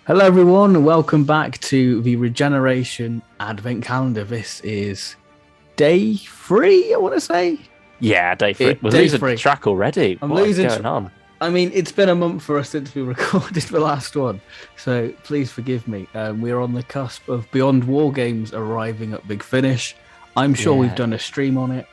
Hello, everyone, and welcome back to the Regeneration Advent Calendar. This is day 3, I want to say. Yeah, day 3. We're Day losing 3. track already. I'm What is losing. going on? I mean, it's been a month for us since we recorded the last one, so please forgive me. We're on the cusp of Beyond War Games arriving at Big Finish. I'm sure we've done a stream on it,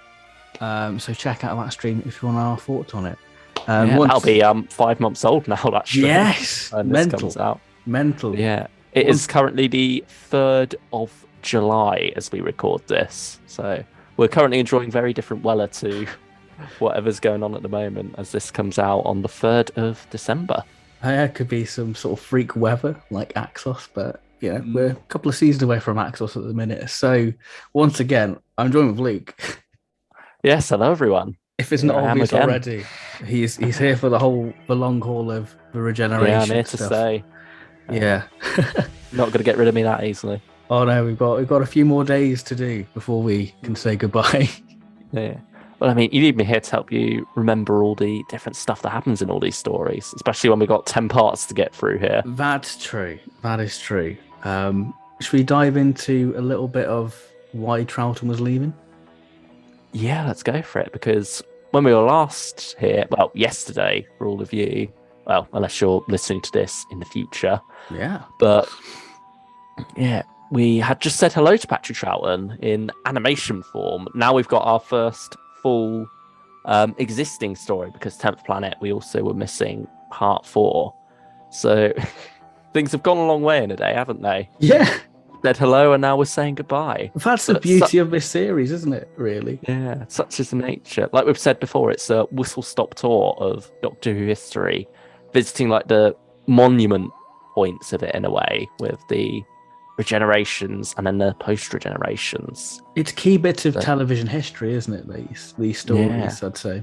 so check out that stream if you want our thoughts on it. That'll be 5 months old now, that stream. Yes, when mental. this comes out. Mental. Yeah, it is currently the 3rd of July as we record this. So we're currently enjoying very different weather to whatever's going on at the moment as this comes out on the 3rd of December. It could be some sort of freak weather like Axos, but we're a couple of seasons away from Axos at the minute. So once again, I'm joined with Luke. Yes, hello everyone. If it's not obvious already, he's here for the long haul of the regeneration. Yeah, I'm here stuff. to stay. Yeah. Not going to get rid of me that easily. Oh no, we've got a few more days to do before we can say goodbye. Yeah. Well, I mean, you need me here to help you remember all the different stuff that happens in all these stories, especially when we've got 10 parts to get through here. That's true. That is true. Should we dive into a little bit of why Troughton was leaving? Yeah, let's go for it, because when we were last here, well, yesterday for all of you, well, unless you're listening to this in the future. Yeah. But, yeah, we had just said hello to Patrick Troughton in animation form. Now we've got our first full existing story, because 10th Planet, we also were missing part 4. So things have gone a long way in a day, haven't they? Yeah. Said hello and now we're saying goodbye. That's the beauty of this series, isn't it, really? Yeah, such is the nature. Like we've said before, it's a whistle-stop tour of Doctor Who history, visiting like the monument points of it in a way, with the regenerations and then the post-regenerations. It's key bits of television history, isn't it? These stories, Yeah. I'd say.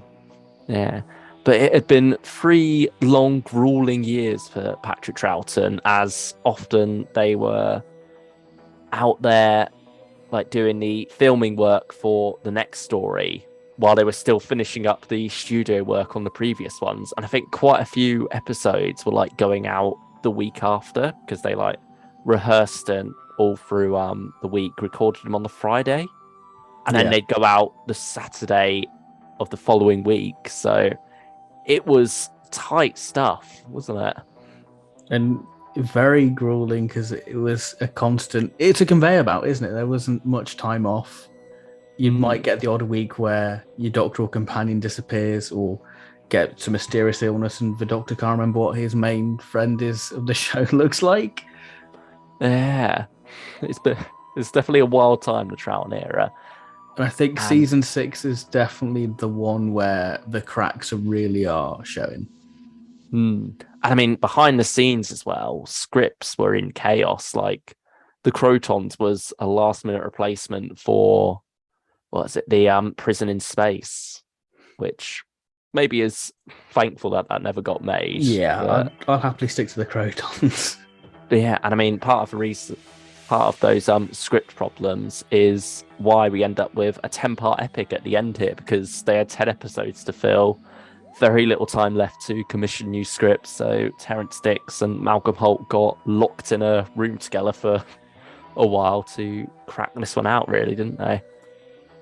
Yeah, but it had been 3 long, grueling years for Patrick Troughton, as often they were out there like doing the filming work for the next story while they were still finishing up the studio work on the previous ones. And I think quite a few episodes were like going out the week after, because they like rehearsed and all through the week, recorded them on the Friday, and then they'd go out the Saturday of the following week. So it was tight stuff, wasn't it? And very grueling, because it was a constant. It's a conveyor belt, isn't it? There wasn't much time off. You might get the odd week where your doctor or companion disappears, or get some mysterious illness and the doctor can't remember what his main friend is of the show looks like. Yeah, it's definitely a wild time, the Troughton era. And I think season 6 is definitely the one where the cracks really are showing. And I mean, behind the scenes as well, scripts were in chaos. Like the Crotons was a last-minute replacement for, the Prison in Space, which maybe is thankful that never got made. Yeah, I'll happily stick to the Crotons. Yeah, and I mean, part of those script problems is why we end up with a 10-part epic at the end here, because they had 10 episodes to fill. Very little time left to commission new scripts, so Terrence Dicks and Malcolm Holt got locked in a room together for a while to crack this one out, really, didn't they?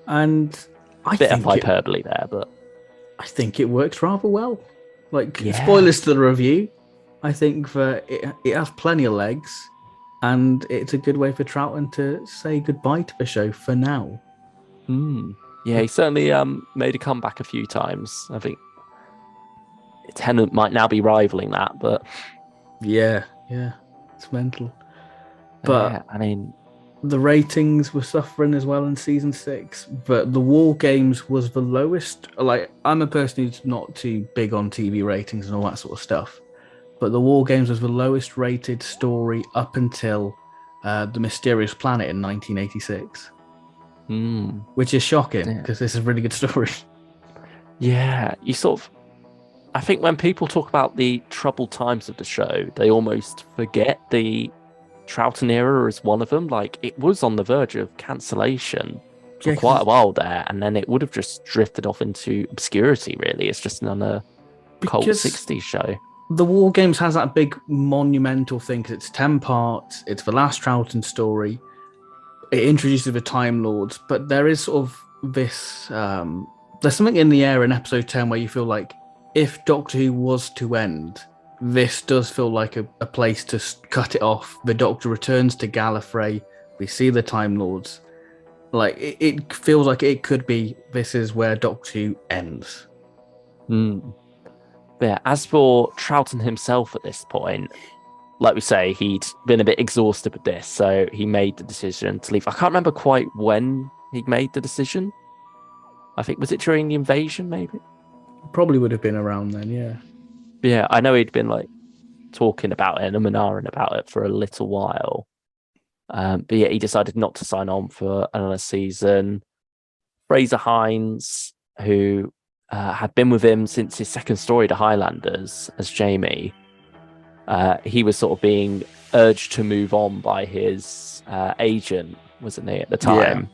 And I Bit think of hyperbole there, but I think it works rather well. Spoilers to the review, I think that it has plenty of legs, and it's a good way for Troughton to say goodbye to the show for now. Yeah, he certainly made a comeback a few times. I think Tennant might now be rivaling that, but yeah, it's mental. But yeah, I mean, the ratings were suffering as well in season 6, but the War Games was the lowest. Like, I'm a person who's not too big on TV ratings and all that sort of stuff, but the War Games was the lowest rated story up until The Mysterious Planet in 1986. Which is shocking, because this is a really good story. Yeah, I think when people talk about the troubled times of the show, they almost forget the Troughton era is one of them. Like, it was on the verge of cancellation for quite a while there, and then it would have just drifted off into obscurity, really. It's just another cult 60s show. the War Games has that big monumental thing because it's 10 parts. It's the last Troughton story. It introduces the Time Lords, but there is sort of this. There's something in the air in episode 10 where you feel like if Doctor Who was to end, this does feel like a place to cut it off. The Doctor returns to Gallifrey. We see the Time Lords. Like it feels like it could be. This is where Doctor Who ends. Mm. But yeah, as for Troughton himself at this point, like we say, he'd been a bit exhausted with this, so he made the decision to leave. I can't remember quite when he made the decision. I think, was it during the invasion, maybe? Probably would have been around then, yeah. But yeah, I know he'd been like talking about it and and about it for a little while. But yeah, he decided not to sign on for another season. Fraser Hines, who had been with him since his second story, The Highlanders, as Jamie, he was sort of being urged to move on by his agent, wasn't he, at the time?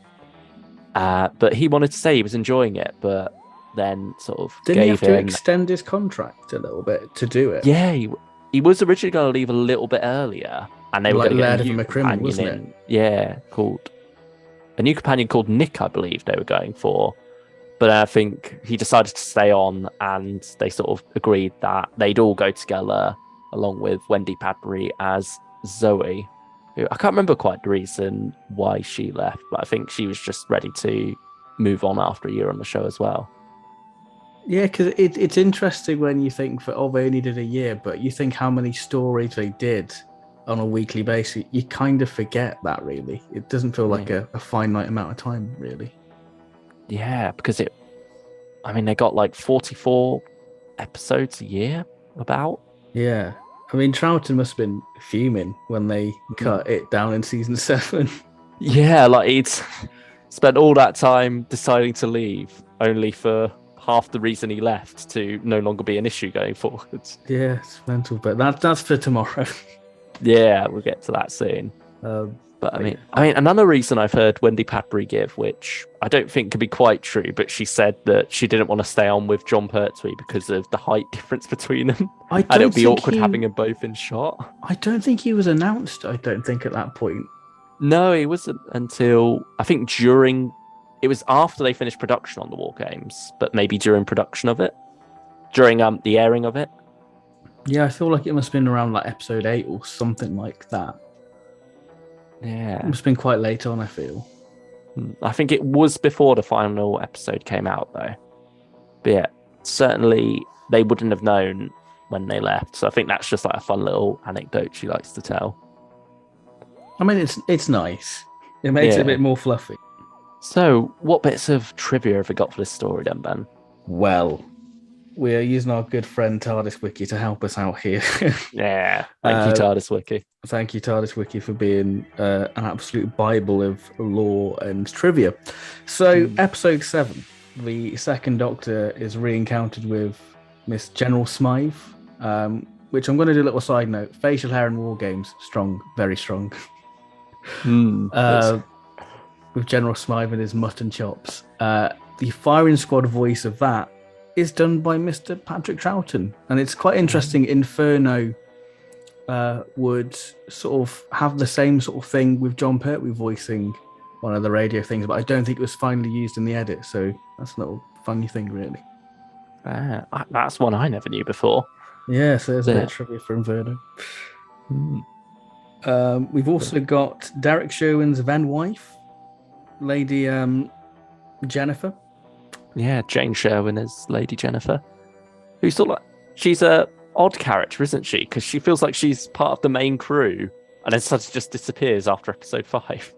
Yeah. But he wanted to stay. He was enjoying it, but then sort of didn't he have to extend his contract a little bit to do it? Yeah, he was originally going to leave a little bit earlier, and they were going to get a new companion wasn't it? Yeah, called a new companion called Nick, I believe they were going for. But I think he decided to stay on, and they sort of agreed that they'd all go together, along with Wendy Padbury as Zoe, who I can't remember quite the reason why she left, but I think she was just ready to move on after a year on the show as well. Yeah, because it's interesting when you think that, they only did a year, but you think how many stories they did on a weekly basis. You kind of forget that, really. It doesn't feel like a finite amount of time, really. Yeah, because they got like 44 episodes a year, about. Yeah. I mean, Troughton must have been fuming when they cut it down in season 7. Yeah, like he'd spent all that time deciding to leave, only for half the reason he left to no longer be an issue going forwards. Yeah, it's mental, but that's for tomorrow. Yeah, we'll get to that soon. But I mean, another reason I've heard Wendy Padbury give, which I don't think could be quite true, but she said that she didn't want to stay on with John Pertwee because of the height difference between them, and it would be awkward having them both in shot. I don't think he was announced. I don't think at that point. No, he wasn't until I think it was after they finished production on the War Games, but maybe during production of it, during the airing of it. Yeah, I feel like it must have been around like episode 8 or something like that. Yeah. It must have been quite late on, I feel. I think it was before the final episode came out, though. But yeah, certainly they wouldn't have known when they left. So I think that's just like a fun little anecdote she likes to tell. I mean, it's nice. It makes it a bit more fluffy. So what bits of trivia have we got for this story then, Ben? Well, we are using our good friend TARDIS Wiki to help us out here. Yeah, thank you, TARDIS Wiki. Thank you, TARDIS Wiki, for being an absolute bible of lore and trivia. So, episode 7, the second Doctor is re-encountered with Miss General Smythe, which I'm going to do a little side note. Facial hair in War Games, strong, very strong. With General Smythe and his mutton chops. The firing squad voice of that is done by Mr. Patrick Troughton. And it's quite interesting. Inferno would sort of have the same sort of thing with John Pertwee voicing one of the radio things, but I don't think it was finally used in the edit. So that's a little funny thing, really. That's one I never knew before. Yeah, so there's a bit of trivia for Inferno. We've also got Derek Sherwin's then wife, Lady Jennifer. Yeah, Jane Sherwin is Lady Jennifer. Who's sort of like, she's a odd character, isn't she? Because she feels like she's part of the main crew, and then suddenly just disappears after episode 5.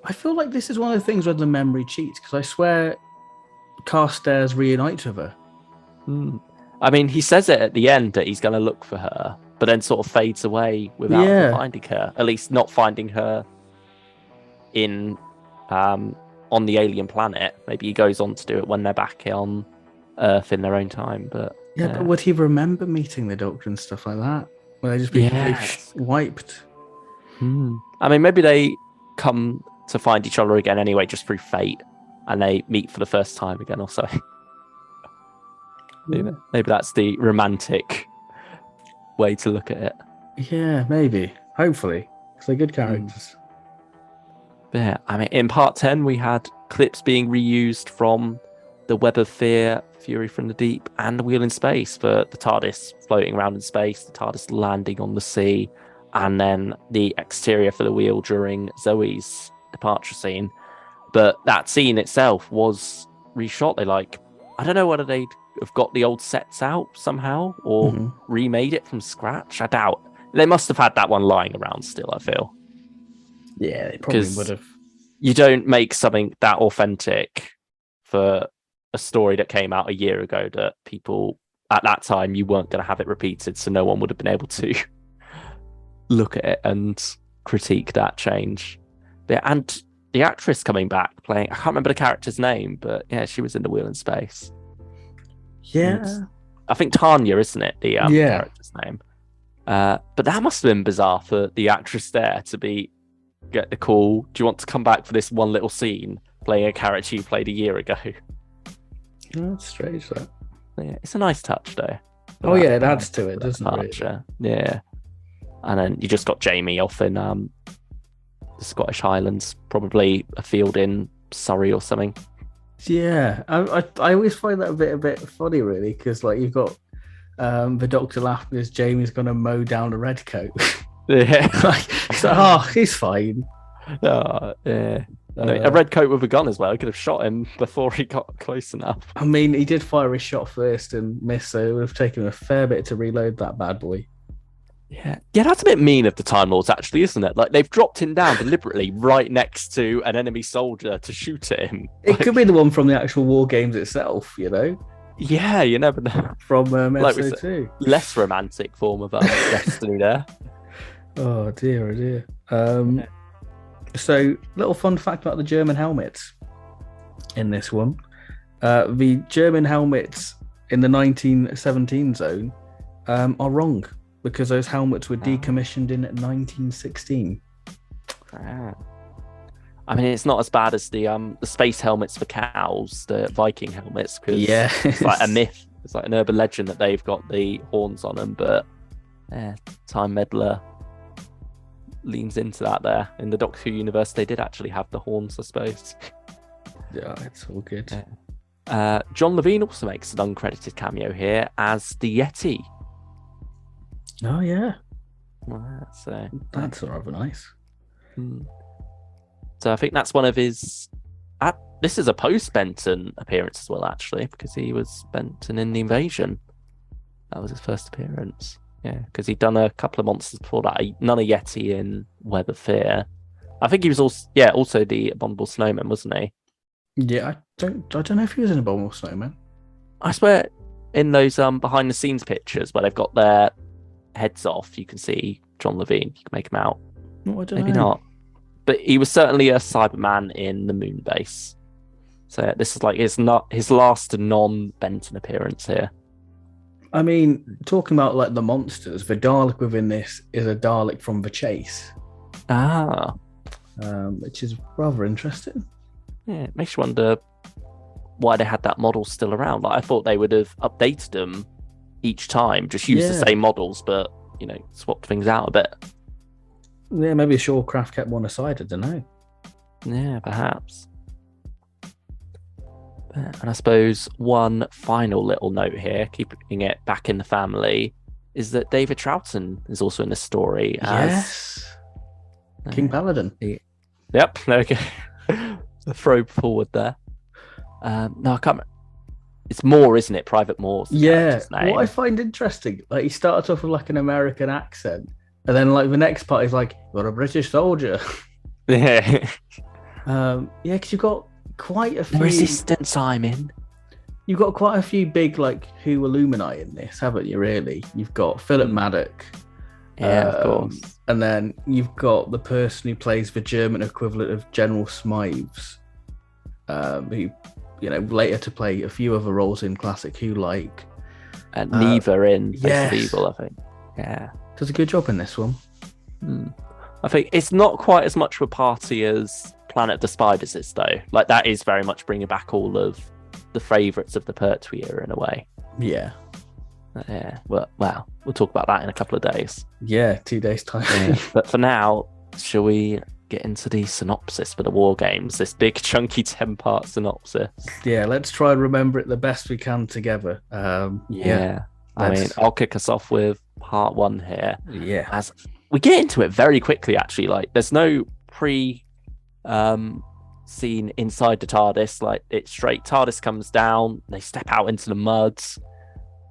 I feel like this is one of the things where the memory cheats, because I swear Carstairs reunites with her. I mean, he says it at the end that he's going to look for her, but then sort of fades away without finding her. At least not finding her in on the alien planet. Maybe he goes on to do it when they're back on Earth in their own time. But but would he remember meeting the Doctor and stuff like that? Would they just be wiped? I mean, maybe they come to find each other again anyway, just through fate, and they meet for the first time again or so. Maybe that's the romantic way to look at it. Yeah, maybe. Hopefully. Because they're good characters. But yeah, I mean, in part 10, we had clips being reused from The Web of Fear, Fury from the Deep, and The Wheel in Space for the TARDIS floating around in space, the TARDIS landing on the sea, and then the exterior for the wheel during Zoe's departure scene. But that scene itself was reshot. I don't know whether they'd have got the old sets out somehow or remade it from scratch. I doubt. They must have had that one lying around still, I feel. Yeah, they probably would have. You don't make something that authentic for a story that came out a year ago that people at that time you weren't going to have it repeated, so no one would have been able to look at it and critique that change. And the actress coming back playing, I can't remember the character's name, but yeah, she was in The Wheel in Space. Yeah. And I think Tanya, isn't it? The character's name. But that must have been bizarre for the actress there to get the call. Do you want to come back for this one little scene playing a character you played a year ago? Oh, that's strange, that. Yeah, it's a nice touch, though. Oh, yeah, it adds to it, doesn't it? Yeah. And then you just got Jamie off in the Scottish Highlands, probably a field in Surrey or something. Yeah, I always find that a bit funny, really, because like you've got the Doctor laughing as Jamie's going to mow down a redcoat. Yeah. He's fine. Yeah. A redcoat with a gun as well. I could have shot him before he got close enough. I mean, he did fire his shot first and missed, so it would have taken him a fair bit to reload that bad boy. Yeah, that's a bit mean of the Time Lords, actually, isn't it? Like, they've dropped him down deliberately right next to an enemy soldier to shoot at him. It could be the one from the actual war games itself, you know? Yeah, you never know. From episode 2. Less romantic form of destiny there. Oh dear. So, little fun fact about the German helmets in this one. The German helmets in the 1917 zone are wrong because those helmets were decommissioned in 1916. I mean, it's not as bad as the space helmets for cows, the Viking helmets, because it's like a myth. It's like an urban legend that they've got the horns on them, but Time Meddler leans into that there. In the Doctor Who universe, they did actually have the horns, I suppose. Yeah, it's all good. John Levine also makes an uncredited cameo here as the Yeti. Oh, yeah. So that's rather nice. So I think that's one of his... this is a post-Benton appearance as well, actually, because he was Benton in The Invasion. That was his first appearance. Yeah, because he'd done a couple of monsters before that. None of Yeti in Web of Fear. I think he was also the Abominable Snowman, wasn't he? Yeah, I don't know if he was in Abominable Snowman. I swear, in those behind the scenes pictures where they've got their heads off, you can see John Levine. You can make him out. Oh, I don't Maybe know. not. But he was certainly a Cyberman in the Moon Base. So this is like his last non-Benton appearance here. I mean, talking about like the monsters, the Dalek within this is a Dalek from The Chase. Which is rather interesting. Yeah, it makes you wonder why they had that model still around. Like, I thought they would have updated them each time, just used the same models, but swapped things out a bit. Yeah, maybe Shawcraft kept one aside. I don't know. Yeah, perhaps. And I suppose one final little note here, keeping it back in the family, is that David Troughton is also in the story. Yes. King Paladin. Yep. Okay. The throw forward there. No, I can't. It's Moore, isn't it? Private Moore's Yeah. name. What I find interesting, like he started off with like an American accent, and then like the next part is like, "You're a British soldier." Yeah. Because you've got quite a few Resistance, Simon. You've got quite a few big like Who alumni in this, haven't you? Really, you've got Philip Maddock. Yeah, of course. And then you've got the person who plays the German equivalent of General Smythes, who, later to play a few other roles in classic Who, like Neva in Face of Evil, I think. Yeah, does a good job in this one. I think it's not quite as much of a party as Planet of the Spiders is, though. Like, that is very much bringing back all of the favourites of the Pertwee era in a way. Yeah. Yeah, well, we'll talk about that in a couple of days. Yeah, 2 days time. Yeah. But for now, shall we get into the synopsis for the War Games? This big, chunky 10-part synopsis. Yeah, let's try and remember it the best we can together. Yeah, I mean, I'll kick us off with part 1 here. Yeah. As we get into it very quickly, actually. Like, there's no scene inside the TARDIS. Like, it's straight. TARDIS comes down. They step out into the muds.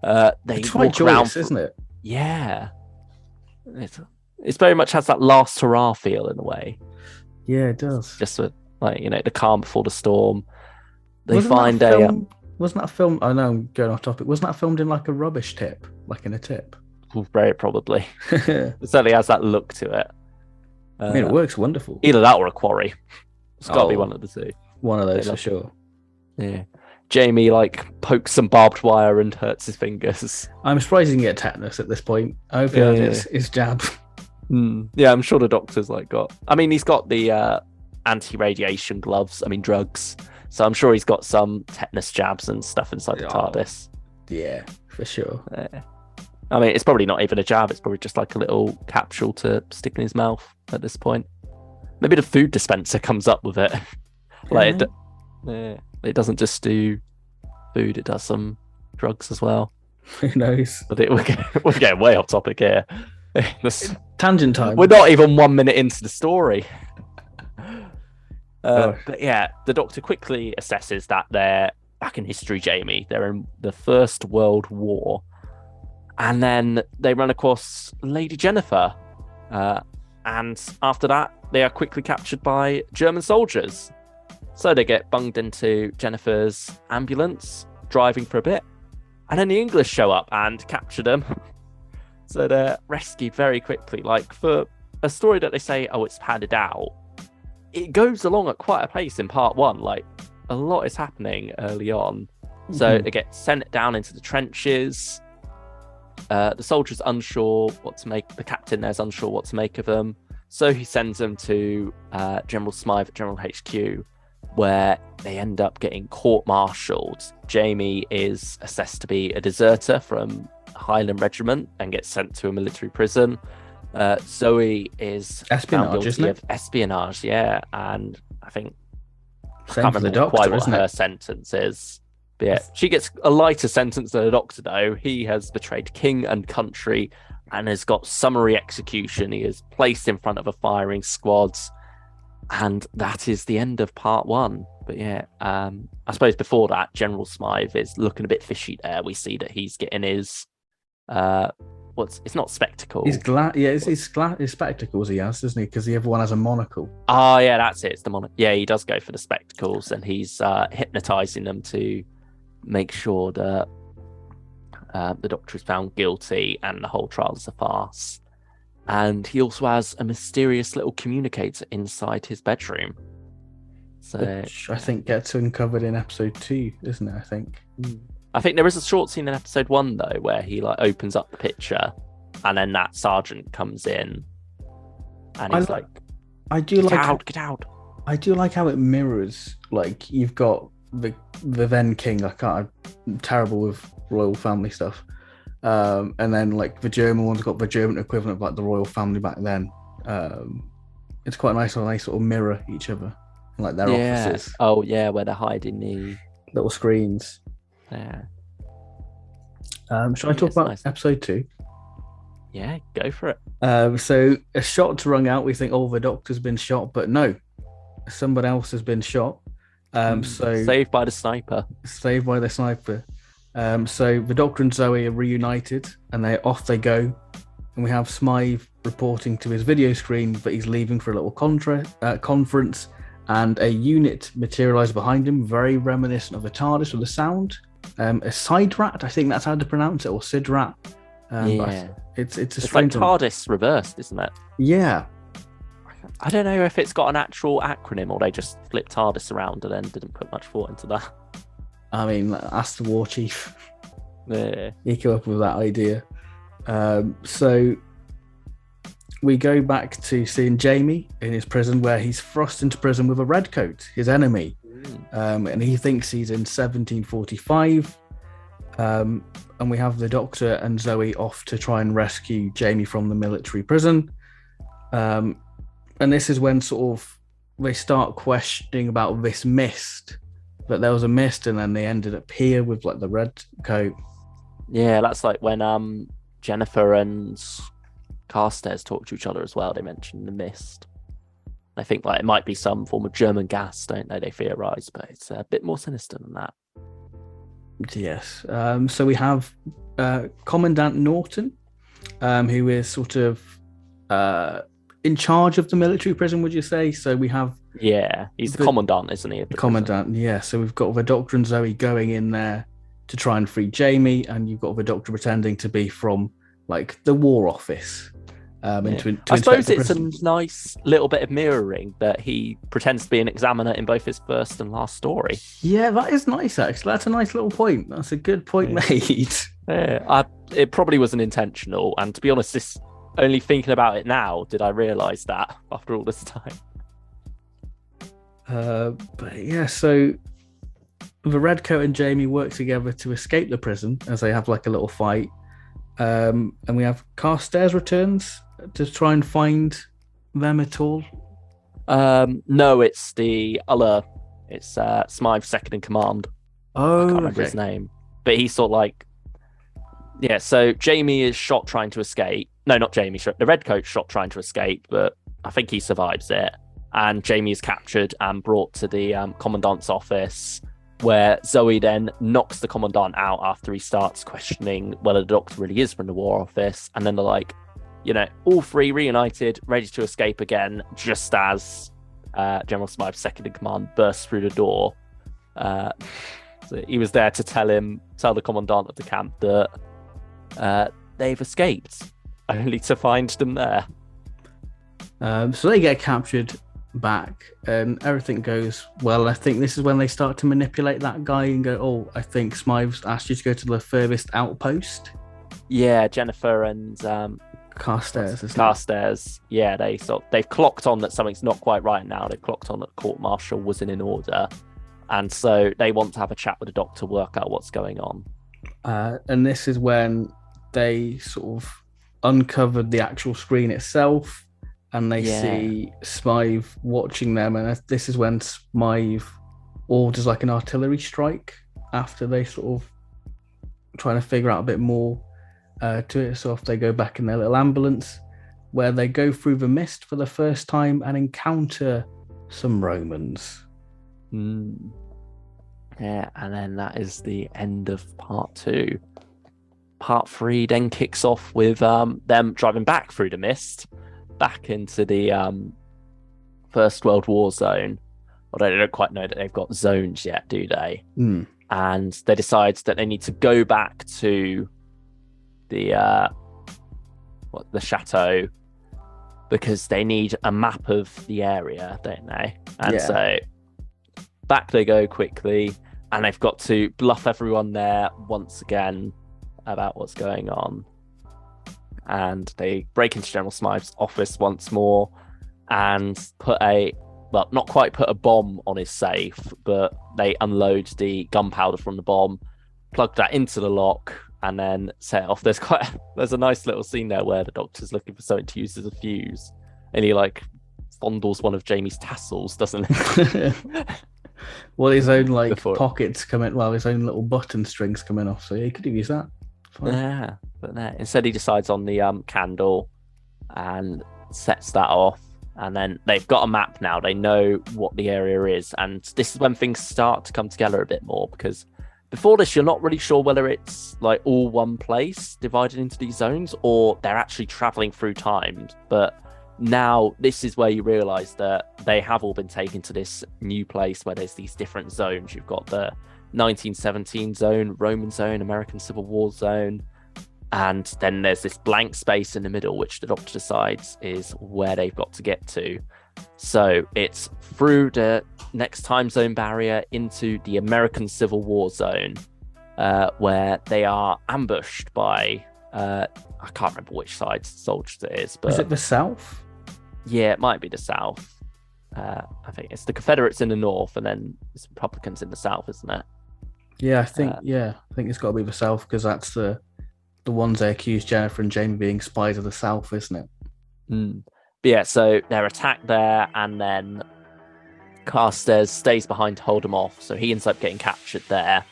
They It's walk quite joyous, isn't it? Yeah. It's very much has that last hurrah feel in a way. Yeah, it does. Just with, like, the calm before the storm. They Wasn't find wasn't that film? I know I'm going off topic. Wasn't that filmed in like a rubbish tip, like in a tip? very probably. It certainly has that look to it. I mean, it works wonderful. Either that or a quarry. It's got to be one of the two. One of those for sure. Yeah. Jamie pokes some barbed wire and hurts his fingers. I'm surprised he didn't get tetanus at this point. I hope he has his jab. Yeah, I'm sure the doctor's got. I mean, he's got the anti-radiation gloves. I mean, drugs. So I'm sure he's got some tetanus jabs and stuff inside the TARDIS. Yeah, for sure. I mean, it's probably not even a jab. It's probably just like a little capsule to stick in his mouth at this point. Maybe the food dispenser comes up with it. It doesn't just do food; it does some drugs as well. Who knows? But we're getting way off topic here. Tangent time. We're not even 1 minute into the story. But yeah, the Doctor quickly assesses that they're back in history, Jamie. They're in the First World War. And then they run across Lady Jennifer. And after that, they are quickly captured by German soldiers. So they get bunged into Jennifer's ambulance, driving for a bit. And then the English show up and capture them. So they're rescued very quickly. Like, for a story that they say, it's padded out, it goes along at quite a pace in part 1. Like, a lot is happening early on. So they get sent down into the trenches. The soldier's unsure what to make. The captain there's unsure what to make of them. So he sends them to General Smythe at General HQ, where they end up getting court-martialed. Jamie is assessed to be a deserter from Highland Regiment and gets sent to a military prison. Zoe is espionage, isn't it? Espionage, yeah. And I think same I can't remember Doctor, quite what her sentence is. But yeah, she gets a lighter sentence than the Doctor, though. He has betrayed king and country and has got summary execution. He is placed in front of a firing squad. And that is the end of part 1. But yeah, I suppose before that, General Smythe is looking a bit fishy there. We see that he's getting his it's not spectacles. His spectacles he has, doesn't he? Because the other one has a monocle. Oh yeah, that's it. It's the monocle. Yeah, he does go for the spectacles, and he's hypnotizing them to make sure that the Doctor is found guilty and the whole trial is a farce. And he also has a mysterious little communicator inside his bedroom. So which I think gets uncovered in episode 2, isn't it? I think there is a short scene in episode 1 though, where he opens up the picture, and then that sergeant comes in, and he's get out. I do like how it mirrors, like, you've got the then king. I'm terrible with royal family stuff, and then like the German one's got the German equivalent of like the royal family back then. It's quite nice how they sort of mirror each other, like their offices. Oh yeah, where they're hiding the little screens. Yeah. Shall I talk about nice. Episode 2? Yeah, go for it. So a shot rung out. We think, the Doctor's been shot, but no, someone else has been shot. So saved by the sniper. Saved by the sniper. So the Doctor and Zoe are reunited, and off they go. And we have Smythe reporting to his video screen that he's leaving for a little conference, and a unit materialized behind him, very reminiscent of the TARDIS with a sound. A side rat, I think that's how to pronounce it, or Sid rat. It's strange. Like TARDIS reversed, isn't it? Yeah. I don't know if it's got an actual acronym or they just flipped TARDIS around and then didn't put much thought into that. I mean, ask the War Chief. Yeah. He came up with that idea. So we go back to seeing Jamie in his prison, where he's thrust into prison with a redcoat, his enemy. And he thinks he's in 1745. And we have the Doctor and Zoe off to try and rescue Jamie from the military prison. Um, and this is when sort of they start questioning about this mist, that there was a mist, and then they ended up here with like the red coat. Yeah, that's like when Jennifer and Carstairs talk to each other as well. They mention the mist. I think like it might be some form of German gas, don't they? They theorize, but it's a bit more sinister than that. Yes. So we have Commandant Norton, who is sort of in charge of the military prison, would you say? So we have Yeah, he's the commandant, isn't he? The commandant, yeah. So we've got the Doctor and Zoe going in there to try and free Jamie, and you've got the Doctor pretending to be from like the War Office. I suppose it's a nice little bit of mirroring that he pretends to be an examiner in both his first and last story. Yeah, that is nice, actually. That's a nice little point. That's a good point made. Yeah, it probably wasn't intentional. And to be honest, this only thinking about it now, did I realise that after all this time? But yeah, so the Redcoat and Jamie work together to escape the prison as they have like a little fight. And we have Carstairs returns to try and find them at all. No, it's the other. It's Smythe's second in command. Oh, I can't remember his name, but he's sort of like, yeah. So Jamie is shot trying to escape. No, not Jamie. The Redcoat shot trying to escape, but I think he survives it. And Jamie is captured and brought to the commandant's office, where Zoe then knocks the commandant out after he starts questioning whether the Doctor really is from the War Office. And then they're like, all three reunited, ready to escape again, just as General Smythe's second in command bursts through the door. So he was there to tell the commandant of the camp that they've escaped, only to find them there. So they get captured back and everything goes well. I think this is when they start to manipulate that guy and go, oh, I think Smythe's asked you to go to the furthest outpost. Yeah, Jennifer and Carstairs. Yeah, they've clocked on that something's not quite right now. They've clocked on that the court-martial wasn't in order, and so they want to have a chat with the Doctor, work out what's going on. And this is when they sort of uncovered the actual screen itself, and they see Smythe watching them, and this is when Smythe orders like an artillery strike after they sort of trying to figure out a bit more to it. So if they go back in their little ambulance, where they go through the mist for the first time and encounter some Romans. Yeah, and then that is the end of part 2. Part 3 then kicks off with them driving back through the mist, back into the First World War zone. Although they don't quite know that they've got zones yet, do they? And they decide that they need to go back to the chateau because they need a map of the area, don't they? And so back they go quickly, and they've got to bluff everyone there once again about what's going on. And they break into General Smythe's office once more and not quite put a bomb on his safe, but they unload the gunpowder from the bomb, plug that into the lock, and then set it off. There's a nice little scene there where the Doctor's looking for something to use as a fuse, and he like fondles one of Jamie's tassels, doesn't he? Well, his own pockets come in. Well, his own little button strings coming off. So he could have used that. Fine. Yeah, but instead he decides on the candle and sets that off. And then they've got a map now. They know what the area is, and this is when things start to come together a bit more, because before this, you're not really sure whether it's like all one place divided into these zones or they're actually traveling through time. But now this is where you realize that they have all been taken to this new place where there's these different zones. You've got the 1917 zone, Roman zone, American Civil War zone, and then there's this blank space in the middle, which the Doctor decides is where they've got to get to. So it's through the next time zone barrier into the American Civil War zone, where they are ambushed by I can't remember which side soldiers it is, but is it the South? Yeah, it might be the South. I think it's the Confederates in the north, and then it's Republicans in the south, isn't it? I think it's got to be the South because that's the ones they accuse Jennifer and Jamie being spies of the South, isn't it? Mm. But yeah, so they're attacked there, and then Carstairs stays behind to hold them off, so he ends up getting captured there.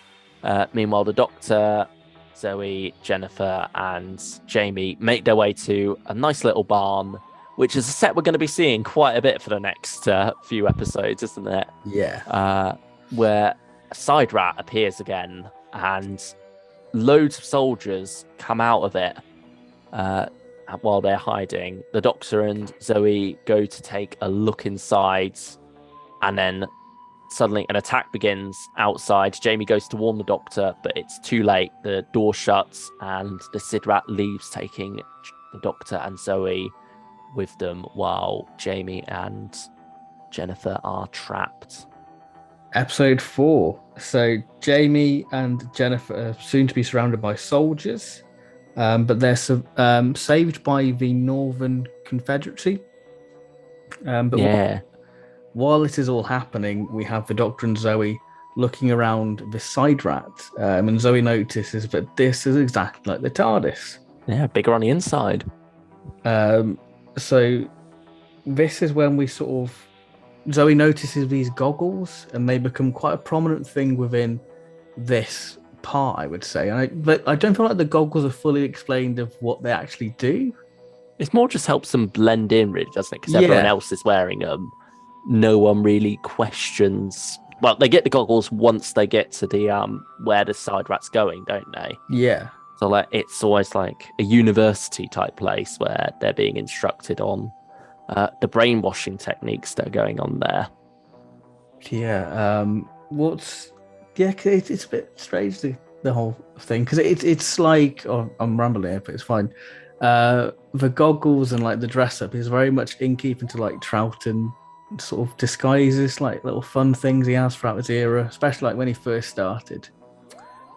Meanwhile, the Doctor, Zoe, Jennifer, and Jamie make their way to a nice little barn, which is a set we're going to be seeing quite a bit for the next few episodes, isn't it? Yeah. Where a side rat appears again, and loads of soldiers come out of it while they're hiding. The Doctor and Zoe go to take a look inside, and then suddenly an attack begins outside. Jamie goes to warn the Doctor, but it's too late. The door shuts, and the Sid Rat leaves, taking the Doctor and Zoe with them, while Jamie and Jennifer are trapped. Episode 4. So Jamie and Jennifer are soon to be surrounded by soldiers, but they're saved by the Northern Confederacy. But Yeah. while this is all happening, we have the Doctor and Zoe looking around the side rat, and Zoe notices that this is exactly like the TARDIS. Yeah, bigger on the inside. So this is when we sort of Zoe notices these goggles, and they become quite a prominent thing within this part, I would say. But I don't feel like the goggles are fully explained of what they actually do. It's more just helps them blend in, really, doesn't it? Because everyone else is wearing them. No one really questions. Well, they get the goggles once they get to the where the side rat's going, don't they? Yeah. So like it's always like a university type place where they're being instructed on the brainwashing techniques that are going on there. Yeah. It's a bit strange the whole thing because it's like I'm rambling here, but it's fine. The goggles and like the dress up is very much in keeping to like Troughton sort of disguises, like little fun things he has throughout his era, especially like when he first started.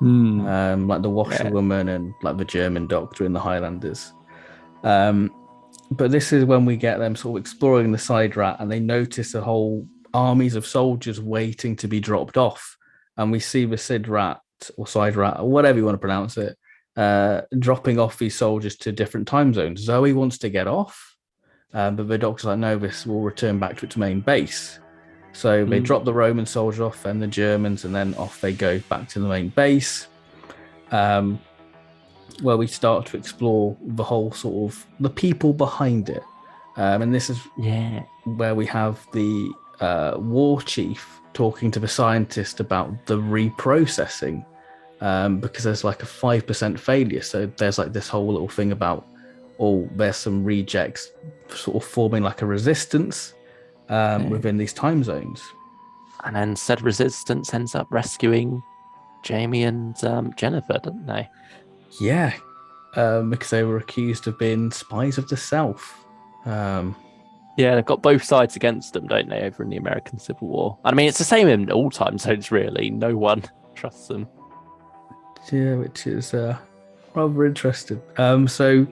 Like the washerwoman and like the German doctor in the Highlanders. But this is when we get them sort of exploring the side rat, and they notice a whole armies of soldiers waiting to be dropped off, and we see the Sid rat or side rat or whatever you want to pronounce it, dropping off these soldiers to different time zones. Zoe wants to get off, but the Doctor's like, no, this will return back to its main base. So they drop the Roman soldiers off and the Germans, and then off they go back to the main base, where we start to explore the whole sort of the people behind it. And this is where we have the war chief talking to the scientist about the reprocessing, because there's like a 5% failure. So there's like this whole little thing about, there's some rejects sort of forming like a resistance within these time zones. And then said resistance ends up rescuing Jamie and Jennifer, don't they? Yeah, because they were accused of being spies of the South. Yeah, they've got both sides against them, don't they, over in the American Civil War? I mean, it's the same in all time zones, really. No one trusts them. Yeah, which is rather interesting. So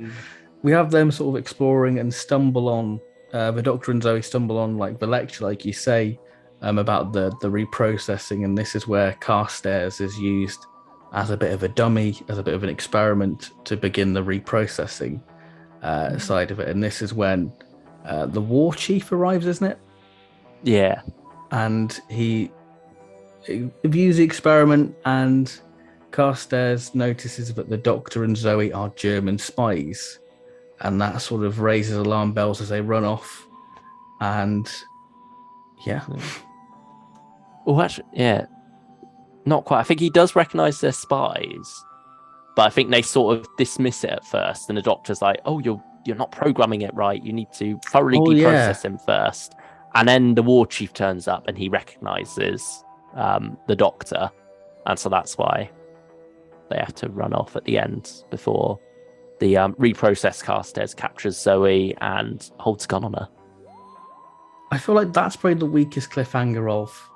we have them sort of exploring and stumble on, the Doctor and Zoe stumble on like the lecture, like you say, about the reprocessing, and this is where Carstairs is used as a bit of a dummy, as a bit of an experiment to begin the reprocessing side of it. And this is when the war chief arrives, isn't it? Yeah. And he views the experiment, and Carstairs notices that the Doctor and Zoe are German spies. And that sort of raises alarm bells as they run off. And yeah. Well, actually, yeah. Not quite. I think he does recognize they're spies, but I think they sort of dismiss it at first. And the Doctor's like, "Oh, you're not programming it right. You need to thoroughly deprocess him first." And then the war chief turns up, and he recognizes the Doctor, and so that's why they have to run off at the end before the reprocessed Carstairs captures Zoe and holds a gun on her. I feel like that's probably the weakest cliffhanger of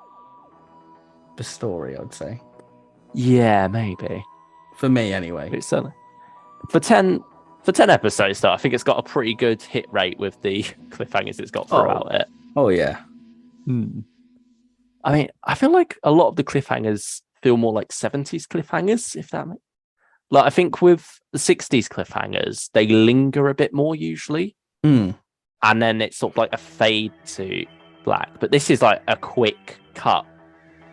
the story, I'd say. Yeah, maybe. For me, anyway. It's for 10 episodes, though, I think it's got a pretty good hit rate with the cliffhangers it's got throughout it. Oh, yeah. I mean, I feel like a lot of the cliffhangers feel more like 70s cliffhangers, if that makes like I think with the 60s cliffhangers, they linger a bit more usually. Mm. And then it's sort of like a fade to black. But this is like a quick cut,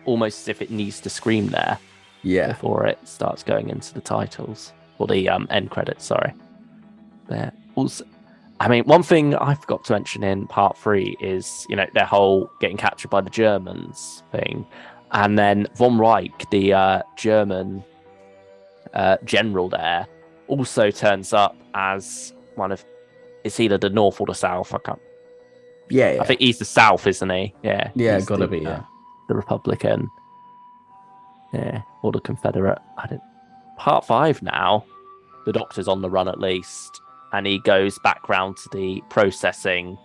almost as if it needs to scream there before it starts going into the titles or the end credits. Sorry. There also, I mean, one thing I forgot to mention in part 3 is their whole getting captured by the Germans thing, and then von Reich, the German general there, also turns up as one of it's either the North or the South. I can't. Yeah. I think he's the South, isn't he? Yeah, he's gotta be. Yeah. The Republican. Yeah, or the Confederate. I don't. Part 5 now. The Doctor's on the run at least, and he goes back round to the processing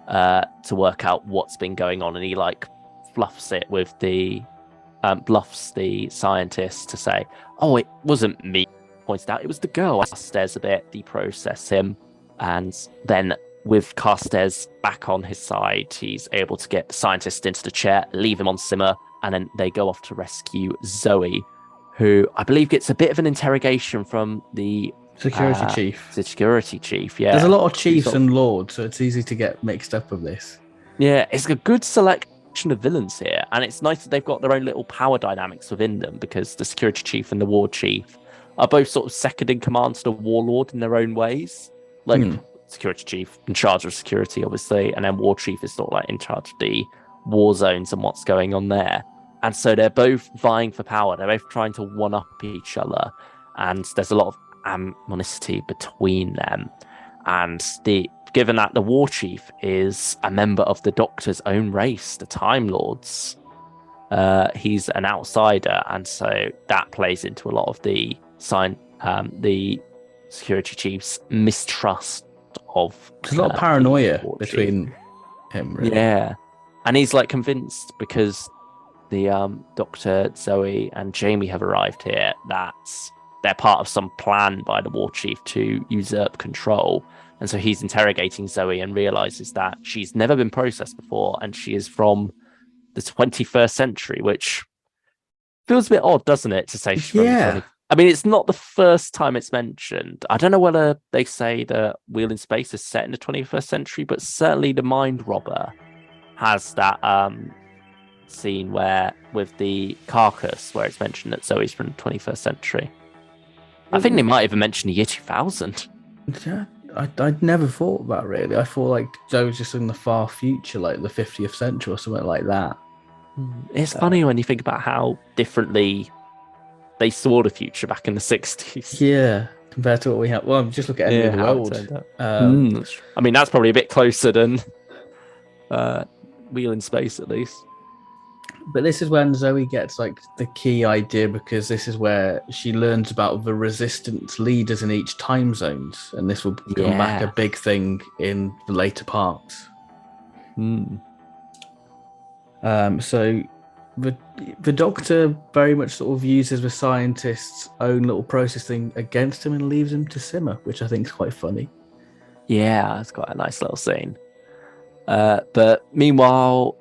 to work out what's been going on, and he like fluffs it with the bluffs the scientist to say, "Oh, it wasn't me." Pointed out it was the girl. Carstairs a bit, deprocess him, and then with Carstairs back on his side, he's able to get the scientist into the chair, leave him on simmer, and then they go off to rescue Zoe, who I believe gets a bit of an interrogation from the security chief. The security chief, yeah. There's a lot of chiefs and lords, so it's easy to get mixed up with this. Yeah, it's a good selection of villains here, and it's nice that they've got their own little power dynamics within them, because the security chief and the war chief are both sort of second in command to the warlord in their own ways. Like, security chief in charge of security, obviously, and then war chief is sort of like in charge of the war zones and what's going on there. And so they're both vying for power. They're both trying to one-up each other, and there's a lot of animosity between them. And given that the war chief is a member of the Doctor's own race, the Time Lords, he's an outsider, and so that plays into a lot of the security chief's mistrust of. There's a lot of paranoia between him, really. Yeah, and he's like convinced, because the Doctor, Zoe, and Jamie have arrived here, that they're part of some plan by the war chief to usurp control. And so he's interrogating Zoe and realizes that she's never been processed before, and she is from the 21st century, which feels a bit odd, doesn't it, to say she's from the 20th. I mean, it's not the first time it's mentioned. I don't know whether they say that Wheel in Space is set in the 21st century, but certainly the Mind Robber has that scene where, with the carcass, where it's mentioned that Zoe's from the 21st century. I think they might even mention the year 2000. Yeah, I'd never thought about really. I thought like Zoe's just in the far future, like the 50th century or something like that. It's funny when you think about how differently they saw the future back in the 60s. Yeah, compared to what we have. Well, just look at End of the World. I mean, that's probably a bit closer than Wheel in Space, at least. But this is when Zoe gets like the key idea, because this is where she learns about the resistance leaders in each time zones, and this will come back a big thing in the later parts. So the Doctor very much sort of uses the scientist's own little process thing against him and leaves him to simmer, which I think is quite funny. Yeah, it's quite a nice little scene. But meanwhile,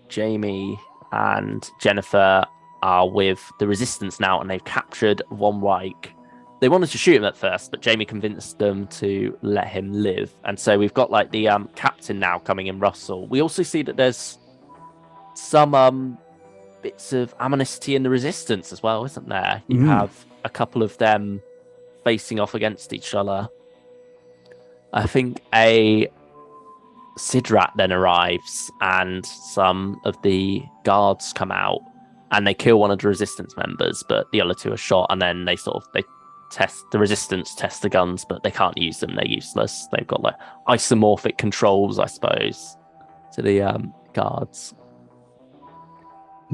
Jamie and Jennifer are with the Resistance now, and they've captured Von Reich. They wanted to shoot him at first, but Jamie convinced them to let him live. And so we've got like the captain now coming in, Russell. We also see that there's some bits of amnesty in the Resistance as well, isn't there? You have a couple of them facing off against each other. I think a Sidrat then arrives, and some of the guards come out, and they kill one of the Resistance members, but the other two are shot. And then they test the Resistance, test the guns, but they can't use them. They're useless. They've got like isomorphic controls, I suppose, to the guards.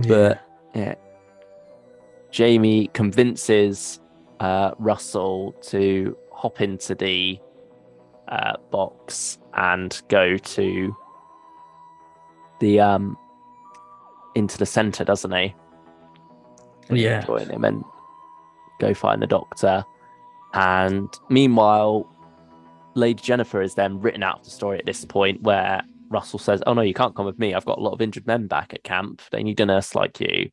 But yeah, Jamie convinces Russell to hop into the box and go to the into the center, doesn't he? Yeah. Join him and go find the Doctor. And meanwhile, Lady Jennifer is then written out of the story at this point, where Russell says, "Oh no, you can't come with me. I've got a lot of injured men back at camp. They need a nurse like you."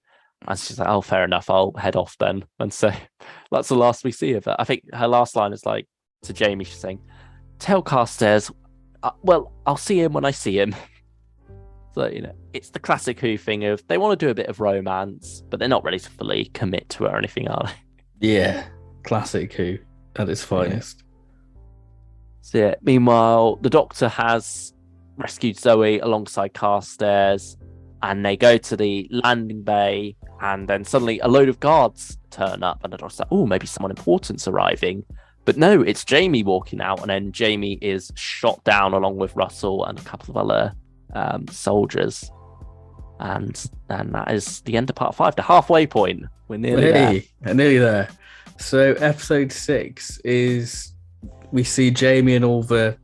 And she's like, oh, fair enough, I'll head off then. And so that's the last we see of her. I think her last line is like to Jamie, she's saying, tell Carstairs, well, I'll see him when I see him. So, it's the classic Who thing of they want to do a bit of romance, but they're not ready to fully commit to her or anything, are they? Yeah, classic Who at its finest. So, yeah. Meanwhile, the Doctor has rescued Zoe alongside Carstairs, and they go to the landing bay, and then suddenly a load of guards turn up, and the Doctor's like, oh, maybe someone important's arriving. But no, it's Jamie walking out, and then Jamie is shot down along with Russell and a couple of other soldiers. And that is the end of part 5, the halfway point. We're nearly there. Nearly there. So episode 6 is we see Jamie and all the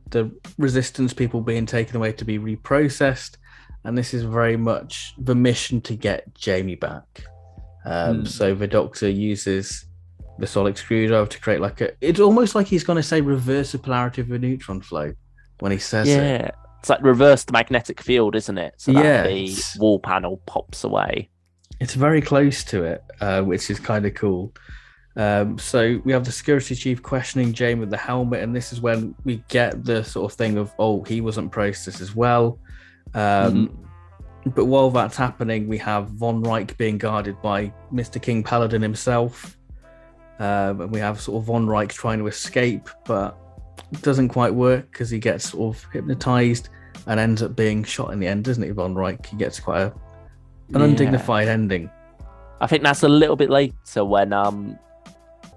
resistance people being taken away to be reprocessed, and this is very much the mission to get Jamie back. So the Doctor uses the sonic screwdriver to create it's almost like he's going to say reverse the polarity of the neutron flow when he says it. Yeah, it's like reverse the magnetic field, isn't it? So that the wall panel pops away. It's very close to it, which is kind of cool. So we have the security chief questioning Jamie with the helmet, and this is when we get the sort of thing of, oh, he wasn't processed as well. But while that's happening, we have Von Reich being guarded by Mr. King Paladin himself. And we have sort of Von Reich trying to escape, but it doesn't quite work because he gets sort of hypnotized and ends up being shot in the end, doesn't he, Von Reich? He gets quite an undignified ending. I think that's a little bit later when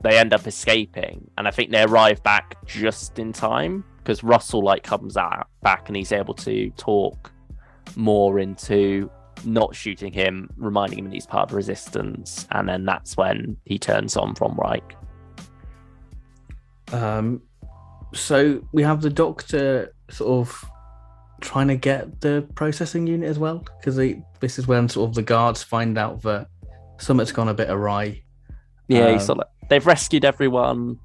they end up escaping, and I think they arrive back just in time because Russell comes back and he's able to talk more into not shooting him, reminding him that he's part of the resistance, and then that's when he turns on from Reich. So we have the Doctor sort of trying to get the processing unit as well, because this is when sort of the guards find out that something's gone a bit awry. Yeah, they've rescued everyone.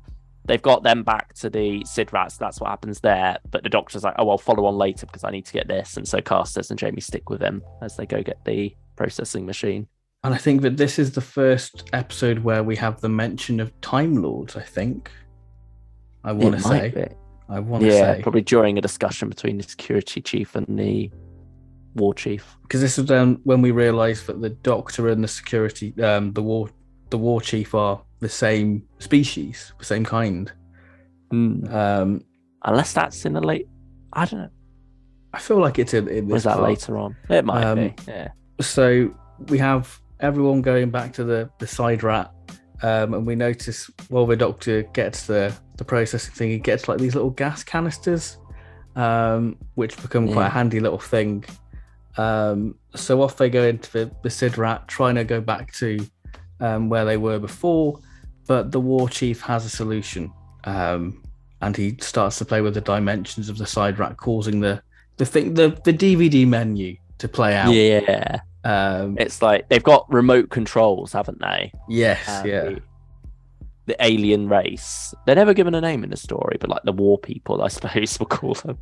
They've got them back to the Sid Rats. That's what happens there. But the Doctor's like, oh, I'll follow on later because I need to get this. And so Carstairs and Jamie stick with him as they go get the processing machine. And I think that this is the first episode where we have the mention of Time Lords, I think. I want to say. Yeah, probably during a discussion between the security chief and the war chief. Because this was when we realised that the Doctor and the security, the war chief are the same species, the same kind. Unless that's in the late, I don't know. I feel like it's in this. Was that later on? It might be. Yeah. So we have everyone going back to the side rat, and we notice while the Doctor gets the processing thing, he gets these little gas canisters, which become quite a handy little thing. So off they go into the Sid rat, trying to go back to where they were before, but the war chief has a solution, and he starts to play with the dimensions of the side rat, causing the DVD menu to play out. Yeah, it's like they've got remote controls, haven't they? Yes, The alien race. They're never given a name in the story, but the war people, I suppose we'll call them.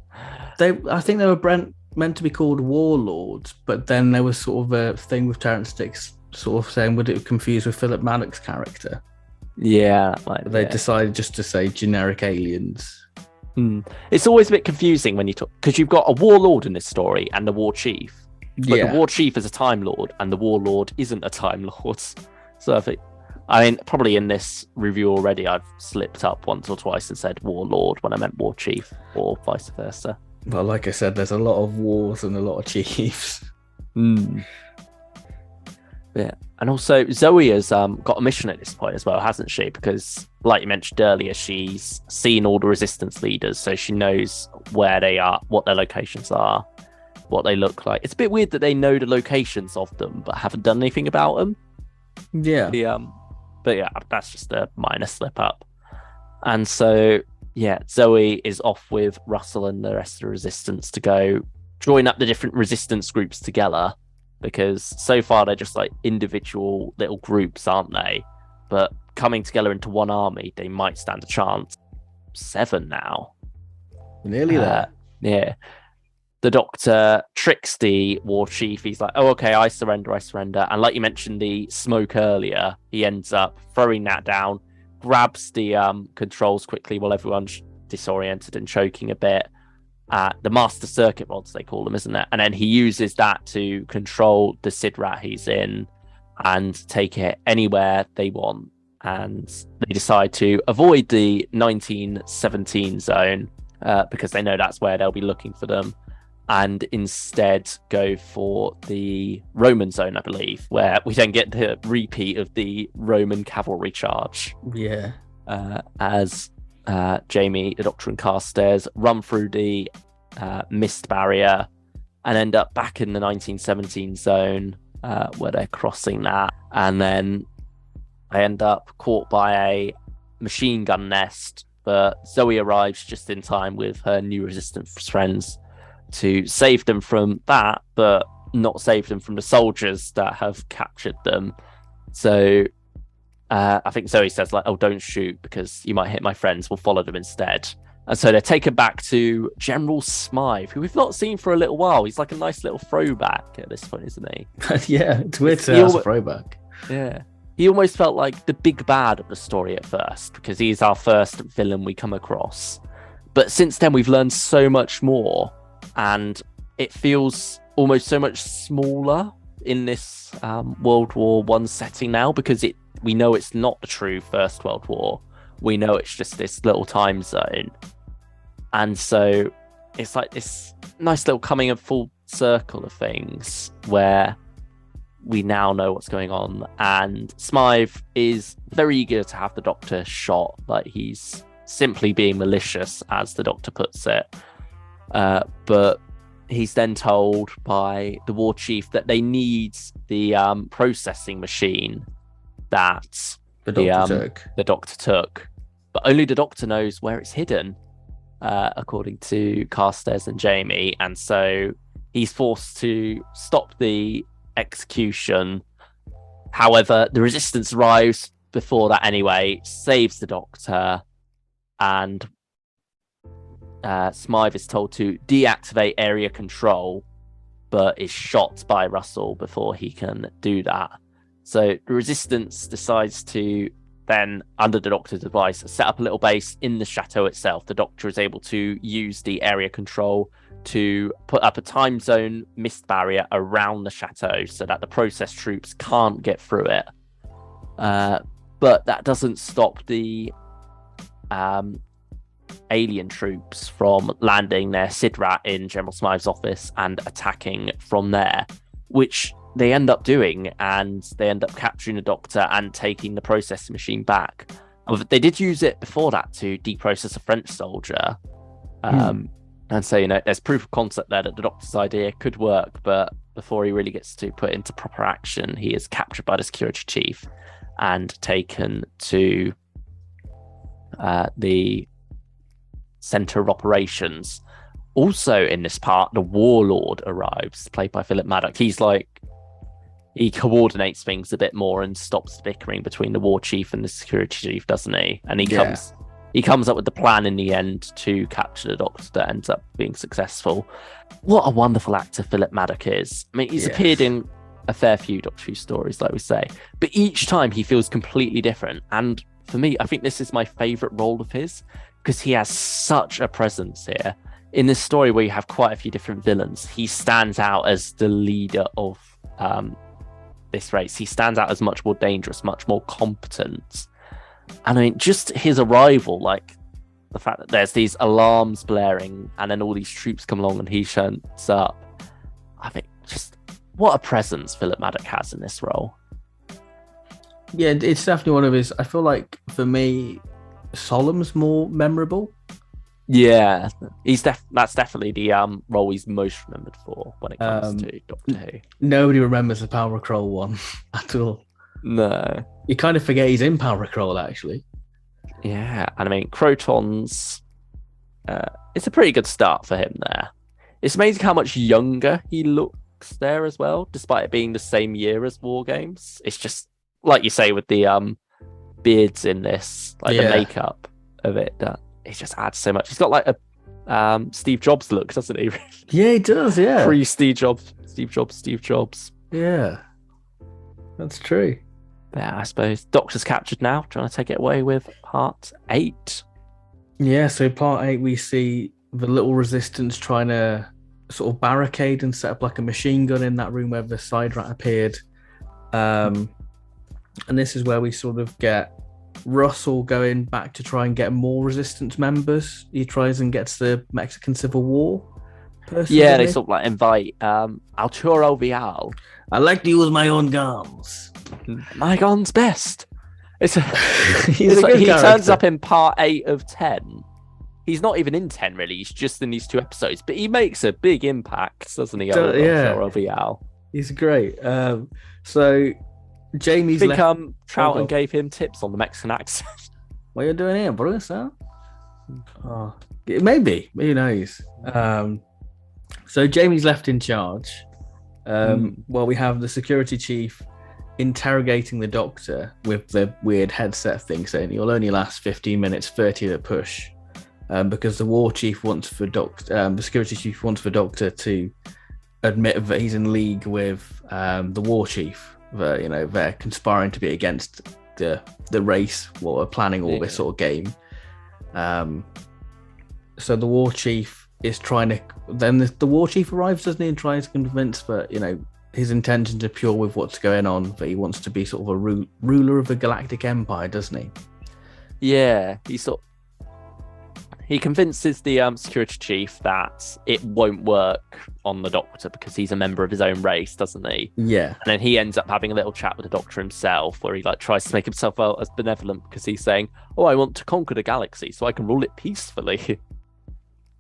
I think they were meant to be called warlords, but then there was sort of a thing with Terrence Dicks sort of saying, would it confuse with Philip Maddox's character? Yeah. They decided just to say generic aliens. It's always a bit confusing when you talk, because you've got a warlord in this story and the war chief. But the war chief is a Time Lord and the warlord isn't a Time Lord. So I mean, probably in this review already, I've slipped up once or twice and said warlord when I meant war chief, or vice versa. Well, like I said, there's a lot of wars and a lot of chiefs. Yeah, and also Zoe has got a mission at this point as well, hasn't she? Because, like you mentioned earlier, she's seen all the resistance leaders, so she knows where they are, what their locations are, what they look like. It's a bit weird that they know the locations of them, but haven't done anything about them. Yeah. But yeah, that's just a minor slip up. And so, yeah, Zoe is off with Russell and the rest of the resistance to go join up the different resistance groups together. Because so far they're just individual little groups, aren't they? But coming together into one army, they might stand a chance. 7 now. Nearly there. Yeah. the Doctor tricks the war chief. He's like, oh, okay, I surrender. And like you mentioned the smoke earlier, he ends up throwing that down, grabs the controls quickly while everyone's disoriented and choking a bit. The master circuit rods, they call them, isn't it? And then he uses that to control the Sidrat he's in and take it anywhere they want. And they decide to avoid the 1917 zone because they know that's where they'll be looking for them, and instead go for the Roman zone, I believe, where we then get the repeat of the Roman cavalry charge. Yeah. As Jamie, the Doctor, and Carstairs run through the mist barrier and end up back in the 1917 zone where they're crossing that. And then they end up caught by a machine gun nest, but Zoe arrives just in time with her new resistance friends to save them from that, but not save them from the soldiers that have captured them. So I think Zoe says, like, oh, don't shoot because you might hit my friends, we'll follow them instead. And so they're taken back to General Smythe, who we've not seen for a little while. He's like a nice little throwback at this point, isn't he? Yeah, it's weird to have a throwback. Yeah. He almost felt like the big bad of the story at first, because he's our first villain we come across. But since then, we've learned so much more, and it feels almost so much smaller in this World War I setting now, because we know it's not the true First World War. We know it's just this little time zone. And so it's like this nice little coming of full circle of things where we now know what's going on. And Smythe is very eager to have the Doctor shot. Like, he's simply being malicious, as the Doctor puts it. But he's then told by the war chief that they need the processing machine that the Doctor took. But only the Doctor knows where it's hidden, according to Carstairs and Jamie. And so he's forced to stop the execution. However, the Resistance arrives before that anyway, saves the Doctor, and Smythe is told to deactivate area control, but is shot by Russell before he can do that. So the Resistance decides to then, under the Doctor's advice, set up a little base in the chateau itself. The Doctor is able to use the area control to put up a time zone mist barrier around the chateau so that the process troops can't get through it. But that doesn't stop the alien troops from landing their Sidrat in General Smythe's office and attacking from there, which they end up doing, and they end up capturing the Doctor and taking the processing machine back. They did use it before that to deprocess a French soldier. And so, there's proof of concept there that the Doctor's idea could work, but before he really gets to put it into proper action, he is captured by the security chief and taken to the Centre of Operations. Also in this part, the Warlord arrives, played by Philip Maddock. He coordinates things a bit more and stops the bickering between the war chief and the security chief, doesn't he? And he comes up with the plan in the end to capture the Doctor that ends up being successful. What a wonderful actor Philip Maddock is. I mean, he's appeared in a fair few Doctor Who stories, like we say, but each time he feels completely different. And for me, I think this is my favourite role of his, because he has such a presence here. In this story where you have quite a few different villains, he stands out as the leader of this race. He stands out as much more dangerous, much more competent. And I mean, just his arrival, like the fact that there's these alarms blaring and then all these troops come along and he turns up. I think just what a presence Philip Maddock has in this role. Yeah, it's definitely one of his. I feel like for me, Solemn's more memorable. Yeah, that's definitely the role he's most remembered for when it comes to Doctor Who. Nobody remembers the Power Crawl one at all. No. You kind of forget he's in Power Crawl, actually. Yeah, and I mean, Croton's... it's a pretty good start for him there. It's amazing how much younger he looks there as well, despite it being the same year as War Games. It's just, like you say, with the beards in this, like the makeup of it, it just adds so much. He's got like a Steve Jobs look, doesn't he? Yeah, he does. Yeah, Pre Steve Jobs, Steve Jobs. yeah, that's true. Yeah, I suppose Doctor's captured now, trying to take it away with part 8. Yeah, so part 8, we see the little resistance trying to sort of barricade and set up like a machine gun in that room where the side rat appeared. And this is where we sort of get Russell going back to try and get more resistance members. He tries and gets the Mexican Civil War person. Yeah, they sort of like invite Arturo Vial. I like to use my own guns. My gun's best. It's a, He's a good he character. turns up in part 8 of 10. He's not even in 10, really. He's just in these 2 episodes, but he makes a big impact, doesn't he? Yeah. Vial. He's great. So Jamie's I think left. Troughton gave him tips on the Mexican accent. What are you doing here, Bruce? Huh? Oh, maybe. Who knows? So Jamie's left in charge. While we have the security chief interrogating the doctor with the weird headset thing, saying you'll only last 15 minutes, 30 at a push, because the war chief wants for the security chief wants the doctor to admit that he's in league with the war chief. They're conspiring to be against the race, or planning all this sort of game. So the war chief is trying to. Then the war chief arrives, doesn't he, and tries to convince that his intentions are pure with what's going on, that he wants to be sort of a ruler of the galactic empire, doesn't he? Yeah, he convinces the security chief that it won't work on the doctor because he's a member of his own race, doesn't he? Yeah. And then he ends up having a little chat with the doctor himself, where he tries to make himself out as benevolent because he's saying, "Oh, I want to conquer the galaxy so I can rule it peacefully."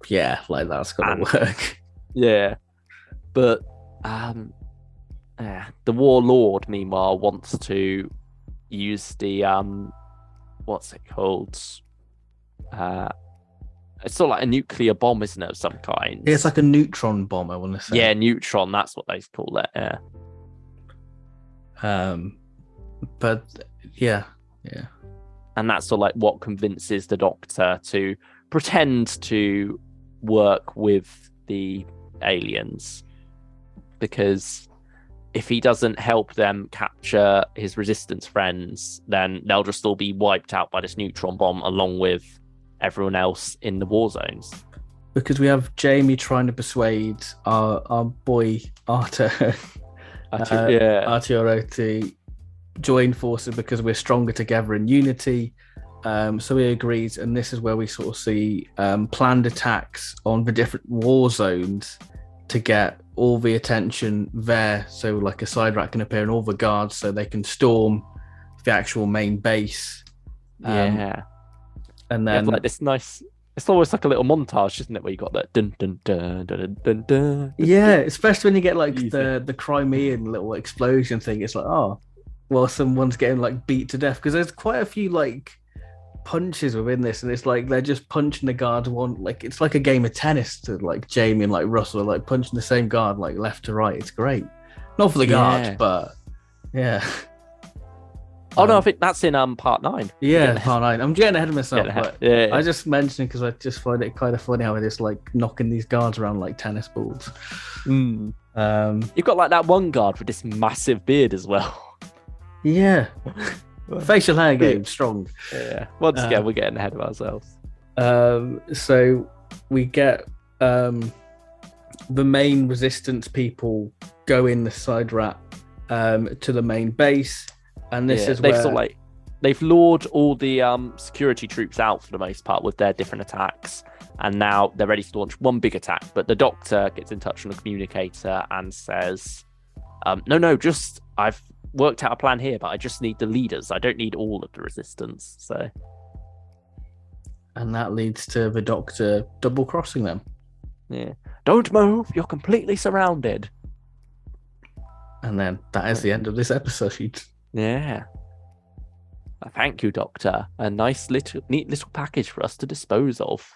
Yeah, like that's gonna work. Yeah, but the warlord, meanwhile, wants to use the what's it called? It's sort of like a nuclear bomb, isn't it, of some kind? It's like a neutron bomb, I want to say. Yeah, neutron. That's what they call it. Yeah. But yeah. And that's sort of like what convinces the doctor to pretend to work with the aliens, because if he doesn't help them capture his resistance friends, then they'll just all be wiped out by this neutron bomb along with everyone else in the war zones. Because we have Jamie trying to persuade our boy Arturo to join forces because we're stronger together in unity. So he agrees, and this is where we sort of see planned attacks on the different war zones to get all the attention there. So like a side rat can appear in all the guards so they can storm the actual main base. And then like this nice, it's almost like a little montage, isn't it, where you got that dun dun dun dun dun dun. Yeah, especially when you get like the Crimean little explosion thing. It's like, oh, well, someone's getting like beat to death, because there's quite a few like punches within this, and it's like they're just punching the guard it's like a game of tennis to like Jamie and like Russell are like punching the same guard like left to right. It's great, not for the guard, but yeah. No, I think that's in part 9. Yeah, part 9. I'm getting ahead of myself, but yeah. I just mentioned because I just find it kind of funny how it is like knocking these guards around like tennis balls. You've got like that one guard with this massive beard as well. Yeah. Facial hair game, strong. Yeah. Once again, we're getting ahead of ourselves. So we get the main resistance people go in the side rat to the main base, and this is where they've lured all the security troops out for the most part with their different attacks, and now they're ready to launch one big attack. But the doctor gets in touch on the communicator and says, "No, just I've worked out a plan here, but I just need the leaders. I don't need all of the resistance." So, and that leads to the doctor double crossing them. Yeah, don't move. You're completely surrounded. And then that is the end of this episode. Yeah. Thank you, Doctor. A nice neat little package for us to dispose of.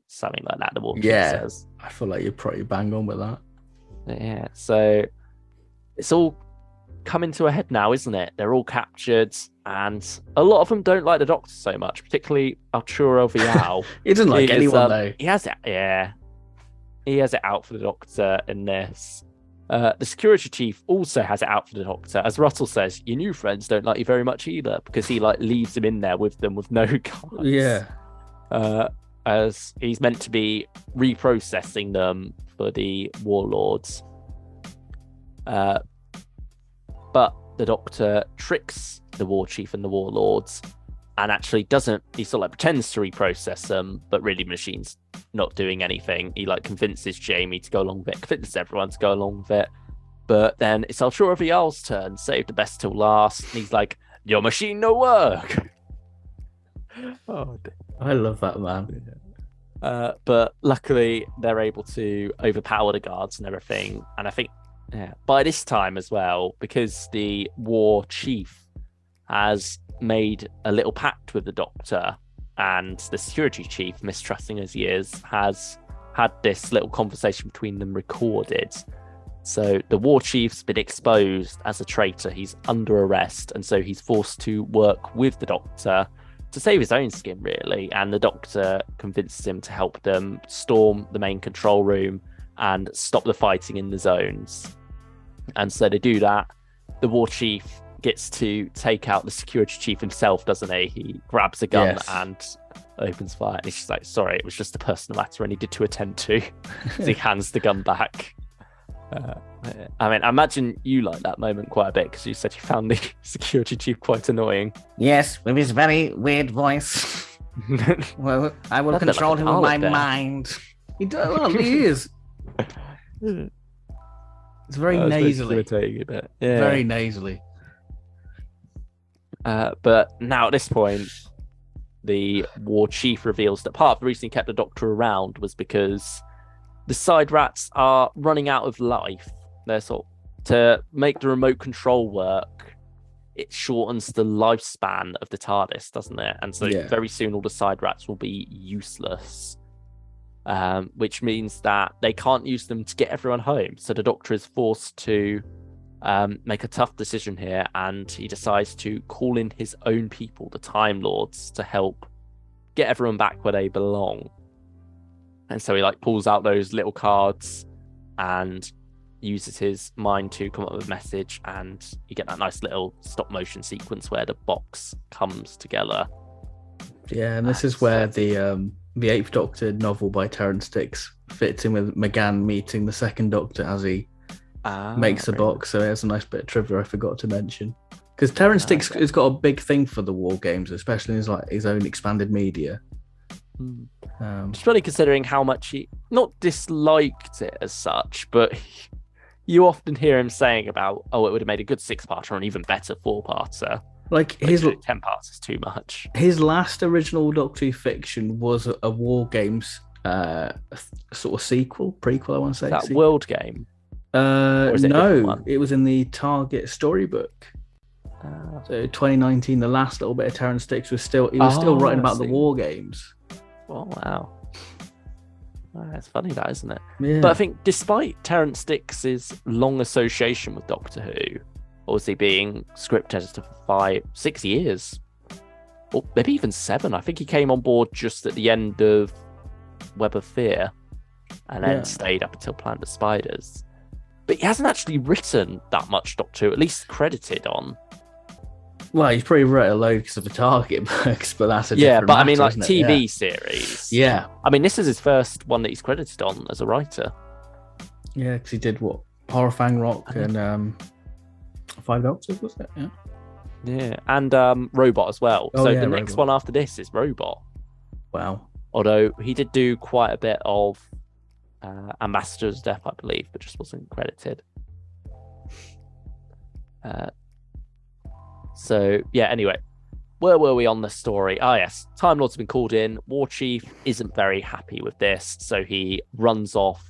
Something like that. The Walking says. I feel like you're pretty bang on with that. Yeah. So it's all coming to a head now, isn't it? They're all captured, and a lot of them don't like the Doctor so much, particularly Arturo Vial. He doesn't like anyone though. He has it, yeah. He has it out for the Doctor in this. The security chief also has it out for the Doctor. As Russell says, your new friends don't like you very much either, because he like leaves him in there with them with no cards. Yeah. As he's meant to be reprocessing them for the warlords. But the Doctor tricks the war chief and the warlords and actually doesn't. He sort of like pretends to reprocess them, but really the machine's not doing anything. He like convinces Jamie to go along with it, convinces everyone to go along with it. But then it's Arturo Vial's turn, save the best till last. And he's like, your machine no work. Oh, I love that, man. But luckily they're able to overpower the guards and everything. And I think by this time as well, because the war chief has made a little pact with the Doctor, and the security chief, mistrusting as he is, has had this little conversation between them recorded. So the war chief's been exposed as a traitor. He's under arrest, and so he's forced to work with the Doctor to save his own skin, really. And the Doctor convinces him to help them storm the main control room and stop the fighting in the zones. And so they do that. The war chief gets to take out the security chief himself, doesn't he? He grabs a gun and opens fire. And he's just like, sorry, it was just a personal matter I needed to attend to. So he hands the gun back. I mean, I imagine you like that moment quite a bit, because you said you found the security chief quite annoying. Yes, with his very weird voice. Well, I will control him with my mind. He does. Well, he is. It's very nasally. A bit. Yeah. Very nasally. But now at this point, the war chief reveals that part of the reason he kept the Doctor around was because the side rats are running out of life. They're to make the remote control work, it shortens the lifespan of the TARDIS, doesn't it? And so very soon all the side rats will be useless, which means that they can't use them to get everyone home. So the Doctor is forced to make a tough decision here, and he decides to call in his own people, the Time Lords, to help get everyone back where they belong. And so he like pulls out those little cards and uses his mind to come up with a message, and you get that nice little stop motion sequence where the box comes together. Yeah, and this is where the Eighth Doctor novel by Terrance Dicks fits in with McGann meeting the Second Doctor as he makes the box. So there's a nice bit of trivia I forgot to mention, because Terrance Dicks has got a big thing for the war games, especially in his own expanded media. Just really considering how much he not disliked it as such, but you often hear him saying about, it would have made a good 6-parter or an even better 4-parter. Like his 10 parts is too much. His last original Doctor Who fiction was a war games sort of prequel, I want to say. That World Game? No, it was in the Target storybook. So 2019, the last little bit of Terrance Dicks was still writing about the war games. Oh wow, it's funny that, isn't it? Yeah. But I think despite Terrance Dicks' long association with Doctor Who, obviously being script editor for 5-6 years, or maybe even 7, I think he came on board just at the end of Web of Fear, and then stayed up until Planet of Spiders. But he hasn't actually written that much Doctor Who, at least credited on. Well, he's probably wrote a load because of the Target books, but that's a different matter, I mean, like TV it? series. Yeah. I mean, this is his first one that he's credited on as a writer. Yeah, because he did Horror Fang Rock and 5 Doctors, was it? Yeah. Yeah, and Robot as well. The next one after this is Robot. Wow. Although he did do quite a bit of Ambassador's Death, I believe, but just wasn't credited. Anyway, where were we on this story? Yes, Time Lords have been called in. War Chief isn't very happy with this, so he runs off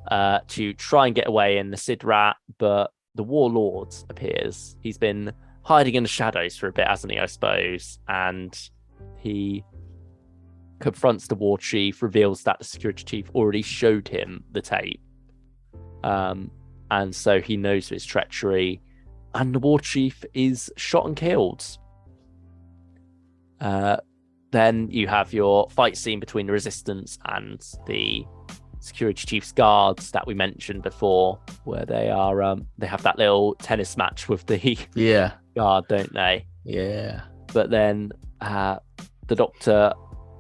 to try and get away in the Sid Rat, but the Warlord appears. He's been hiding in the shadows for a bit, hasn't he, I suppose? And he confronts the War Chief, reveals that the Security Chief already showed him the tape. And so he knows of his treachery. and the war chief is shot and killed. Then you have your fight scene between the Resistance and the security chief's guards that we mentioned before, where they are they have that little tennis match with the guard, don't they? Yeah. But then the Doctor,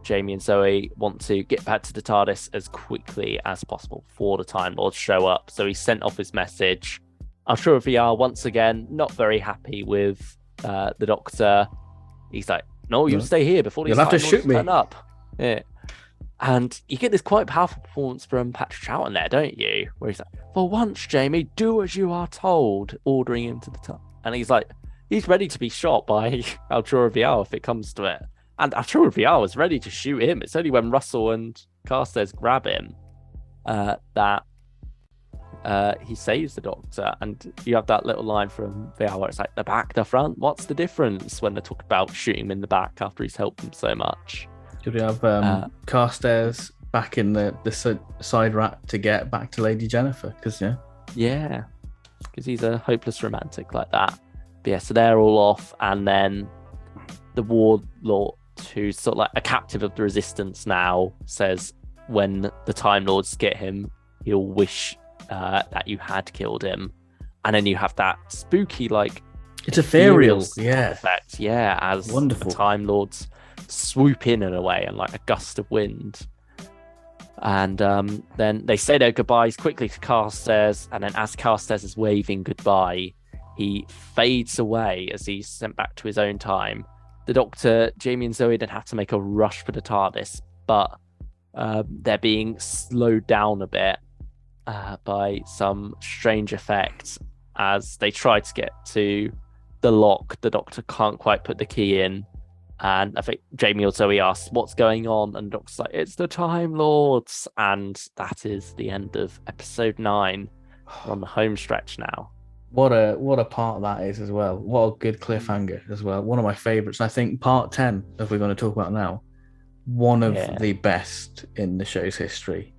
Jamie, and Zoe want to get back to the TARDIS as quickly as possible before the Time Lords show up. So he sent off his message. I'm sure VR once again not very happy with the Doctor. He's like, "No, you stay here before these Time Lords turn up." Yeah. And you get this quite powerful performance from Patrick Troughton there, don't you? Where he's like, "For once, Jamie, do as you are told," ordering him to the top. And he's like, he's ready to be shot by Altura VR if it comes to it. And Altura VR was ready to shoot him. It's only when Russell and Carstairs grab him that he saves the Doctor. And you have that little line from VR where it's like, the back, the front, what's the difference? When they talk about shooting him in the back after he's helped them so much. Could we have Carstairs back in the side rat to get back to Lady Jennifer? Because because he's a hopeless romantic like that. But yeah, so they're all off, and then the Warlord, who's sort of like a captive of the Resistance now, says when the Time Lords get him, he'll wish that you had killed him. And then you have that spooky, like, it's ethereal effect, as wonderful. The Time Lords swoop in a way, and like a gust of wind. And then they say their goodbyes quickly to Carstairs, and then as Carstairs is waving goodbye, he fades away as he's sent back to his own time. The Doctor, Jamie, and Zoe then have to make a rush for the TARDIS, but they're being slowed down a bit by some strange effects as they try to get to the lock. The Doctor can't quite put the key in, and I think Jamie or Zoe asks what's going on, and the Doctor's like, it's the Time Lords. And that is the end of episode 9. We're on the home stretch now. What a part that is as well. What a good cliffhanger as well. One of my favourites. I think part 10, if we're going to talk about now, one of the best in the show's history.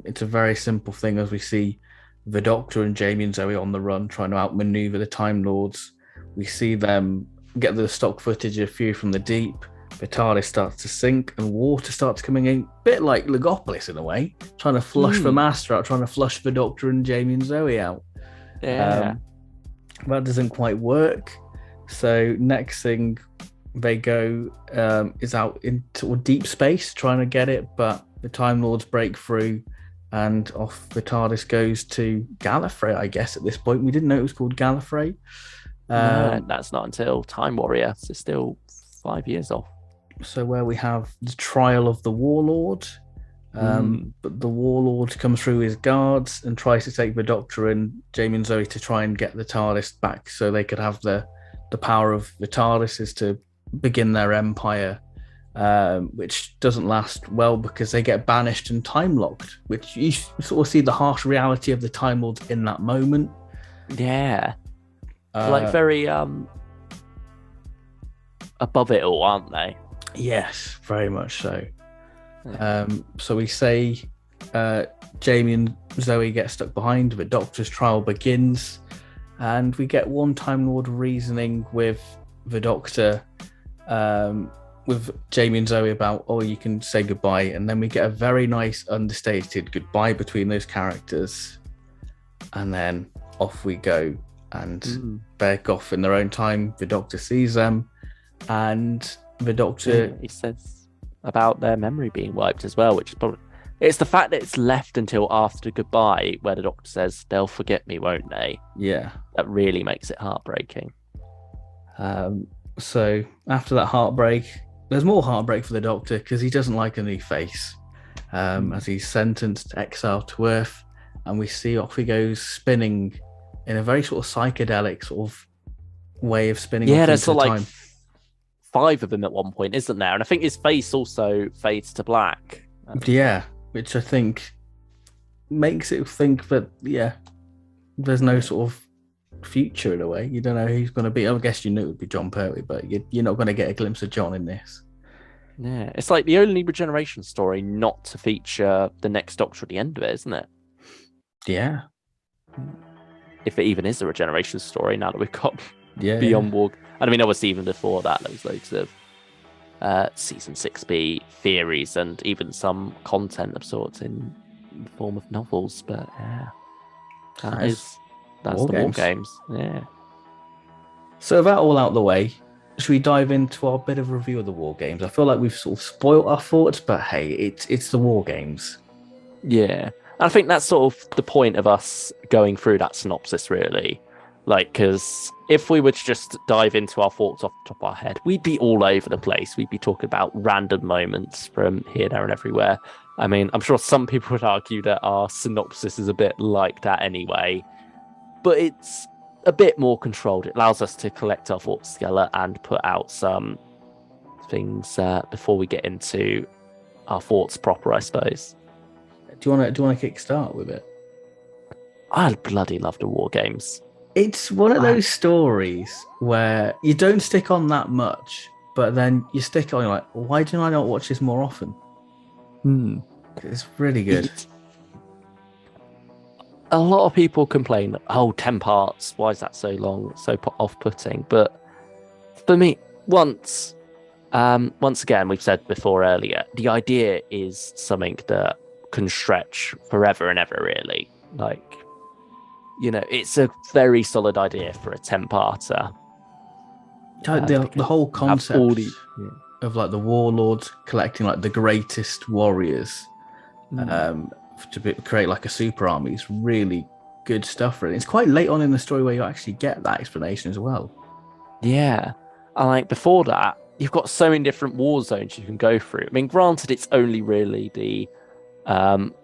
It's a very simple thing as we see the Doctor and Jamie and Zoe on the run trying to outmaneuver the Time Lords. We see them get the stock footage of View from the Deep. The TARDIS starts to sink and water starts coming in, a bit like Legopolis in a way, trying to flush the Master out, trying to flush the Doctor and Jamie and Zoe out. That doesn't quite work. So next thing they go is out into deep space trying to get it, but the Time Lords break through and off the TARDIS goes to Gallifrey, I guess at this point. We didn't know it was called Gallifrey. No, that's not until Time Warrior, so still 5 years off. So where we have the trial of the Warlord, but the Warlord comes through his guards and tries to take the Doctor and Jamie and Zoe to try and get the TARDIS back so they could have the power of the TARDIS is to begin their empire, which doesn't last well because they get banished and time locked, which you sort of see the harsh reality of the Time Lords in that moment. Yeah. Like very above it all, aren't they? Yes, very much so. So we say Jamie and Zoe get stuck behind, the Doctor's trial begins, and we get one Time Lord reasoning with the Doctor, with Jamie and Zoe about, oh, you can say goodbye, and then we get a very nice understated goodbye between those characters, and then off we go, and they're off in their own time. The Doctor sees them, and the Doctor... he says about their memory being wiped as well, which is probably... It's the fact that it's left until after goodbye where the Doctor says, they'll forget me, won't they? Yeah. That really makes it heartbreaking. So after that heartbreak, there's more heartbreak for the Doctor because he doesn't like a new face. As he's sentenced to exile to Earth, and we see off he goes spinning in a very sort of psychedelic sort of way of spinning. Yeah, there's sort of like 5 of them at one point, isn't there? And I think his face also fades to black. Yeah, which I think makes it think that, there's no sort of future in a way. You don't know who he's going to be. I guess you knew it would be John Pertwee, but you're not going to get a glimpse of John in this. Yeah, it's like the only Regeneration story not to feature the next Doctor at the end of it, isn't it? Yeah. if it even is a regeneration story now that we've got Yeah. beyond war. And I mean, obviously, even before that, there was loads of season 6B theories and even some content of sorts in the form of novels. But yeah, that's War the games. war games. Yeah. So that all out the way, should we dive into our bit of review of the war games? I feel like we've sort of spoiled our thoughts, but hey, it's the war games. Yeah. And I think that's sort of the point of us going through that synopsis, really. Like, because if we were to just dive into our thoughts off the top of our head, we'd be all over the place. We'd be talking about random moments from here, there, and everywhere. I mean, I'm sure some people would argue that our synopsis is a bit like that anyway, but it's a bit more controlled. It allows us to collect our thoughts together and put out some things before we get into our thoughts proper, I suppose. Do you want to kickstart with it? I bloody love the war games. It's one of those stories where you don't stick on that much, but then you stick on, you're like, why do I not watch this more often? It's really good. A lot of people complain, 10 parts, why is that so long, so off-putting? But for me, once again, we've said before earlier, the idea is something that can stretch forever and ever, really. Like, it's a very solid idea for a 10-parter. The whole concept of like the warlords collecting like the greatest warriors to create like a super army is really good stuff for it. It's quite late on in the story where you actually get that explanation as well. Yeah. And like before that, you've got so many different war zones you can go through. I mean, granted, it's only really the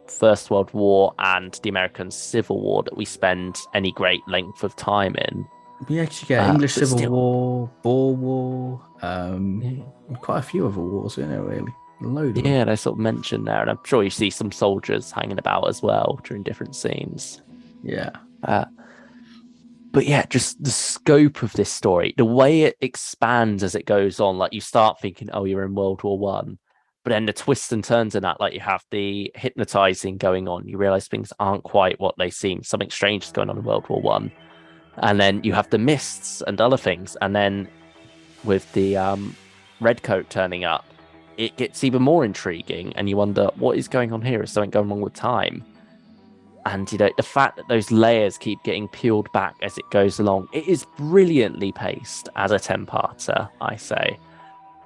First World War and the American Civil War that we spend any great length of time in. We actually get English Civil War, Boer War, quite a few other wars in there, really. A load of them. Yeah, they sort of mentioned there, and I'm sure you see some soldiers hanging about as well during different scenes. Yeah. But yeah, just the scope of this story, the way it expands as it goes on, like you start thinking, oh, you're in World War One, but then the twists and turns in that, like you have the hypnotizing going on, you realize things aren't quite what they seem. Something strange is going on in World War One. And then you have the mists and other things. And then with the redcoat turning up, it gets even more intriguing. And you wonder, what is going on here? Is something going wrong with time? And, the fact that those layers keep getting peeled back as it goes along, it is brilliantly paced as a 10-parter, I say.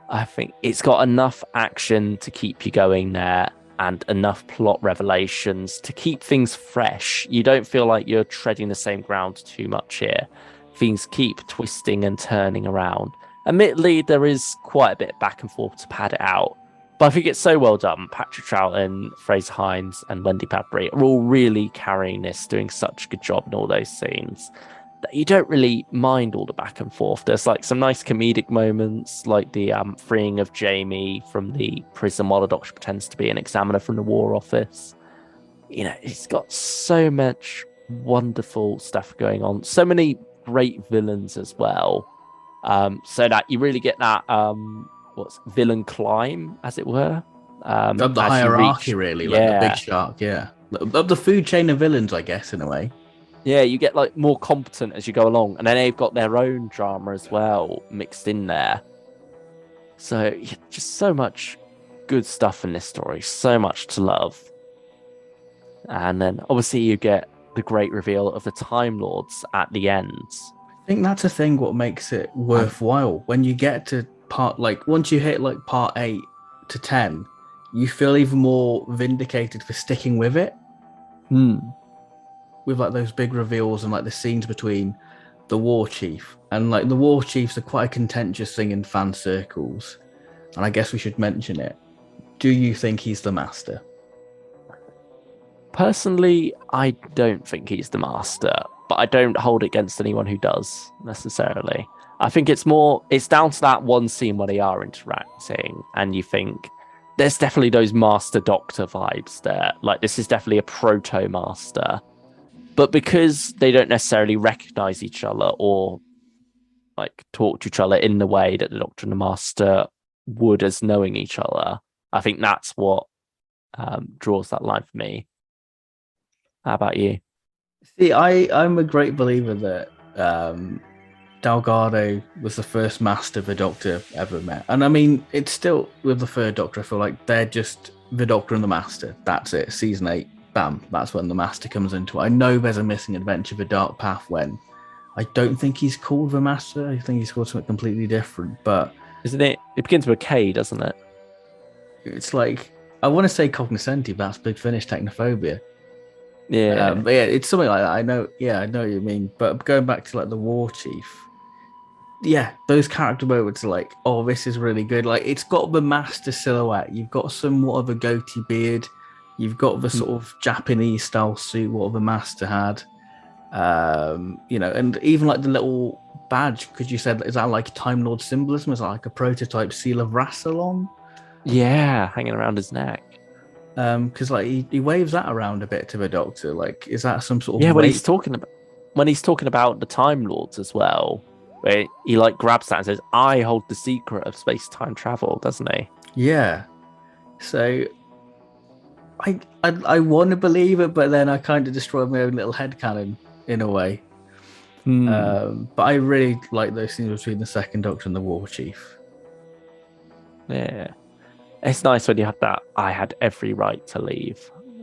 I think it's got enough action to keep you going there and enough plot revelations to keep things fresh. You don't feel like you're treading the same ground too much here. Things keep twisting and turning around. Admittedly, there is quite a bit back and forth to pad it out, but I think it's so well done. Patrick Troughton, Fraser Hines, and Wendy Padbury are all really carrying this, doing such a good job in all those scenes that you don't really mind all the back and forth. There's like some nice comedic moments, like the freeing of Jamie from the prison while the doctor pretends to be an examiner from the War Office. It's got so much wonderful stuff going on, so many great villains as well, so that you really get that villain climb, as it were. Of the hierarchy, really, like the big shark, of the food chain of villains, I guess, in a way. Yeah, you get like more competent as you go along, and then they've got their own drama as well mixed in there. So just so much good stuff in this story, so much to love. And then obviously you get the great reveal of the Time Lords at the end. I think that's a thing what makes it worthwhile. When you get to once you hit like part 8 to 10, you feel even more vindicated for sticking with it. With like those big reveals and like the scenes between the war chief, and like the war chiefs are quite a contentious thing in fan circles, and I guess we should mention it. Do you think he's the master? Personally, I don't think he's the master, but I don't hold it against anyone who does necessarily. I think it's down to that one scene where they are interacting, and you think there's definitely those master doctor vibes there. Like, this is definitely a proto master. But because they don't necessarily recognize each other or like talk to each other in the way that the Doctor and the Master would as knowing each other, I think that's what draws that line for me. How about you? See, I'm a great believer that Delgado was the first master the Doctor ever met. And I mean, it's still with the third Doctor, I feel like they're just the Doctor and the Master. That's it. Season 8, bam, that's when the Master comes into it. I know there's a missing adventure, The Dark Path, when I don't think he's called the Master. I think he's called something completely different. But Isn't it? It begins with a K, doesn't it? it's like, I want to say cognoscenti, but that's Big Finish technophobia. Yeah. But yeah, it's something like that. I know what you mean. But going back to like the War Chief, yeah, those character moments are like, oh, this is really good. Like, it's got the master silhouette. You've got somewhat of a goatee beard. You've got the Mm. sort of Japanese style suit what the master had. And even like the little badge, because you said, is that like Time Lord symbolism? Is that like a prototype seal of Rassilon? Yeah, hanging around his neck. Because like he waves that around a bit to the Doctor. Like, is that some sort of Yeah, weight? when he's talking about the Time Lords as well, where he like grabs that and says, "I hold the secret of space-time travel," doesn't he? Yeah. So I want to believe it, but then I kind of destroy my own little headcanon in a way. But I really like those scenes between the second Doctor and the War Chief. Yeah. It's nice when you have that, I had every right to leave.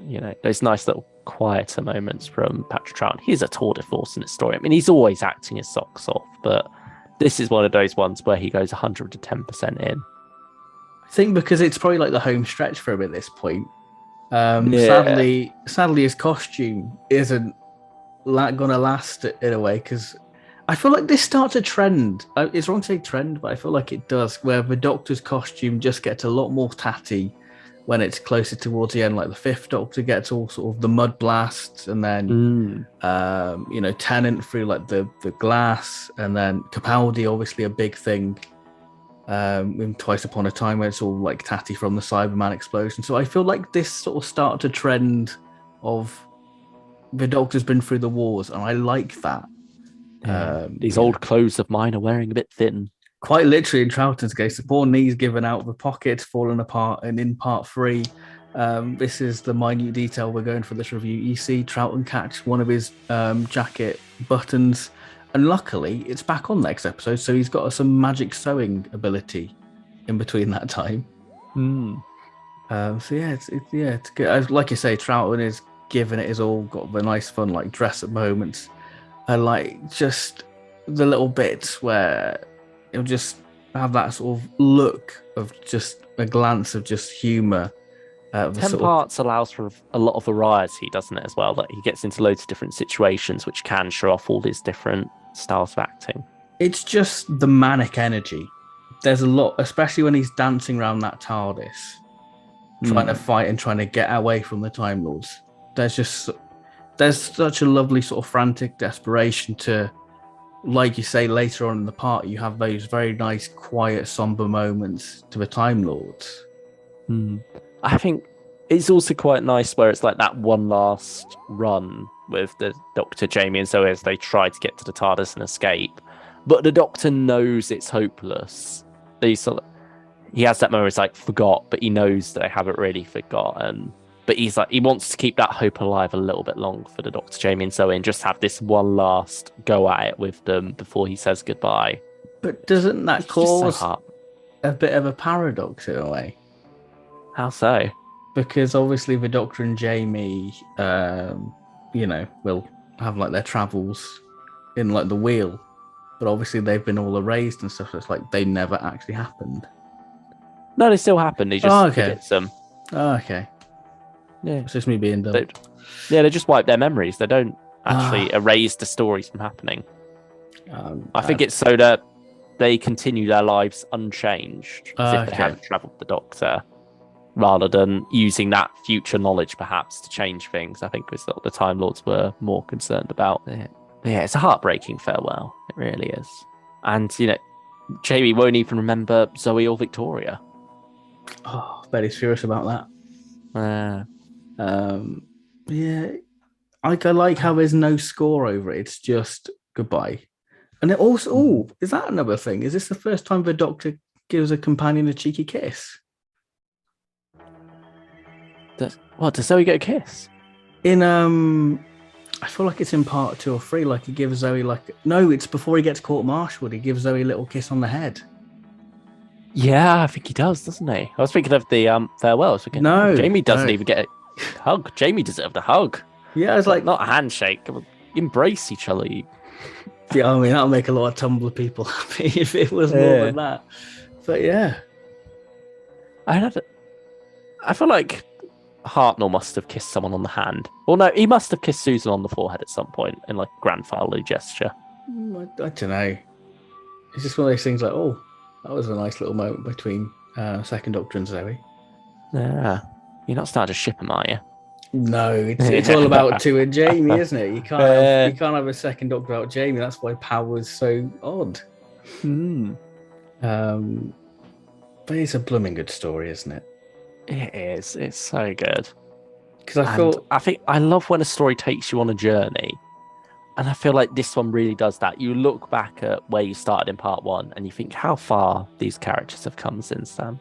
You know, those nice little quieter moments from Patrick Troughton. He's a tour de force in his story. I mean, he's always acting his socks off, but this is one of those ones where he goes 110% in. I think because it's probably like the home stretch for him at this point. Yeah. Sadly, his costume isn't gonna last in a way, because I feel like this starts a trend. It's wrong to say trend, but I feel like it does, where the Doctor's costume just gets a lot more tatty when it's closer towards the end. Like the fifth Doctor gets all sort of the mud blasts, and then Tennant through like the glass, and then Capaldi, obviously a big thing. In Twice Upon a Time, where it's all like tatty from the Cyberman explosion. So I feel like this sort of starts a trend of the Doctor's been through the wars, and I like that. These old clothes of mine are wearing a bit thin. Quite literally, in Troughton's case, the poor knee's given out, the pocket's fallen apart, and in part 3, this is the minute detail we're going for this review. You see Troughton catch one of his jacket buttons, and luckily it's back on next episode, so he's got some magic sewing ability in between that time. So yeah, it's good. Like you say, Troughton is giving it his all, got the nice fun like dress up moments. I like just the little bits where it'll just have that sort of look of just a glance of just humour. 10 parts allows for a lot of variety, doesn't it, as well? Like he gets into loads of different situations, which can show off all these different styles of acting. It's just the manic energy. There's a lot, especially when he's dancing around that TARDIS, trying to fight and trying to get away from the Time Lords. There's such a lovely sort of frantic desperation to, like you say, later on in the part, you have those very nice, quiet, somber moments to the Time Lords. I think it's also quite nice where it's like that one last run with the Doctor, Jamie, and Zoe as they try to get to the TARDIS and escape. But the Doctor knows it's hopeless. He has that moment where it's like, forgot, but he knows that they haven't really forgotten. But he's like, he wants to keep that hope alive a little bit longer for the Doctor, Jamie, and Zoe, and just have this one last go at it with them before he says goodbye. But doesn't that It's just so cause hard. a bit of a paradox in a way? How so? Because obviously the Doctor and Jamie, will have like their travels in like the wheel, but obviously they've been all erased and stuff. So it's like they never actually happened. No, they still happen. He just forgets them. Oh, okay. Yeah, it's just me being dumb. They just wipe their memories. They don't actually erase the stories from happening. I think it's so that they continue their lives unchanged, as if they haven't travelled with the Doctor, rather than using that future knowledge perhaps to change things. I think was what the Time Lords were more concerned about. Yeah, it's a heartbreaking farewell. It really is. And, Jamie won't even remember Zoe or Victoria. Oh, Betty's furious about that. Yeah, I like how there's no score over it. It's just goodbye. And it also, is that another thing? Is this the first time the Doctor gives a companion a cheeky kiss? Does Zoe get a kiss? In I feel like it's in part 2 or 3. Like he gives Zoe no, it's before he gets court-martialed. He gives Zoe a little kiss on the head. Yeah, I think he does, doesn't he? I was thinking of the farewell. I was thinking, No, Jamie doesn't no. even get a hug. Jamie deserved a hug. Yeah, I was like, not a handshake. Embrace each other. yeah, I mean, that'll make a lot of Tumblr people happy if it was more than that. But yeah, I feel like Hartnell must have kissed someone on the hand. Well, no, he must have kissed Susan on the forehead at some point in like grandfatherly gesture. I don't know. It's just one of those things like, oh, that was a nice little moment between Second Doctor and Zoe. Yeah, you're not starting to ship him, are you? No, it's all about 2 and Jamie, isn't it? You can't have a Second Doctor without Jamie. That's why Power is so odd. But it's a blooming good story, isn't it? It is. It's so good. Because I love when a story takes you on a journey, and I feel like this one really does that. You look back at where you started in part 1, and you think how far these characters have come since then.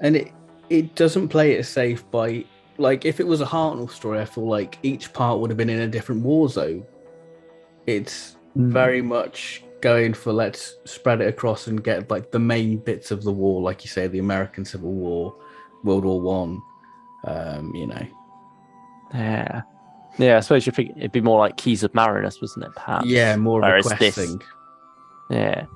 And it doesn't play it safe by, like, if it was a Hartnell story, I feel like each part would have been in a different war zone. It's very much going for let's spread it across and get like the main bits of the war, like you say, the American Civil War, World War One. Yeah, I suppose you think it'd be more like Keys of Marinus, wasn't it? Perhaps. Yeah, more of a quest thing. Yeah.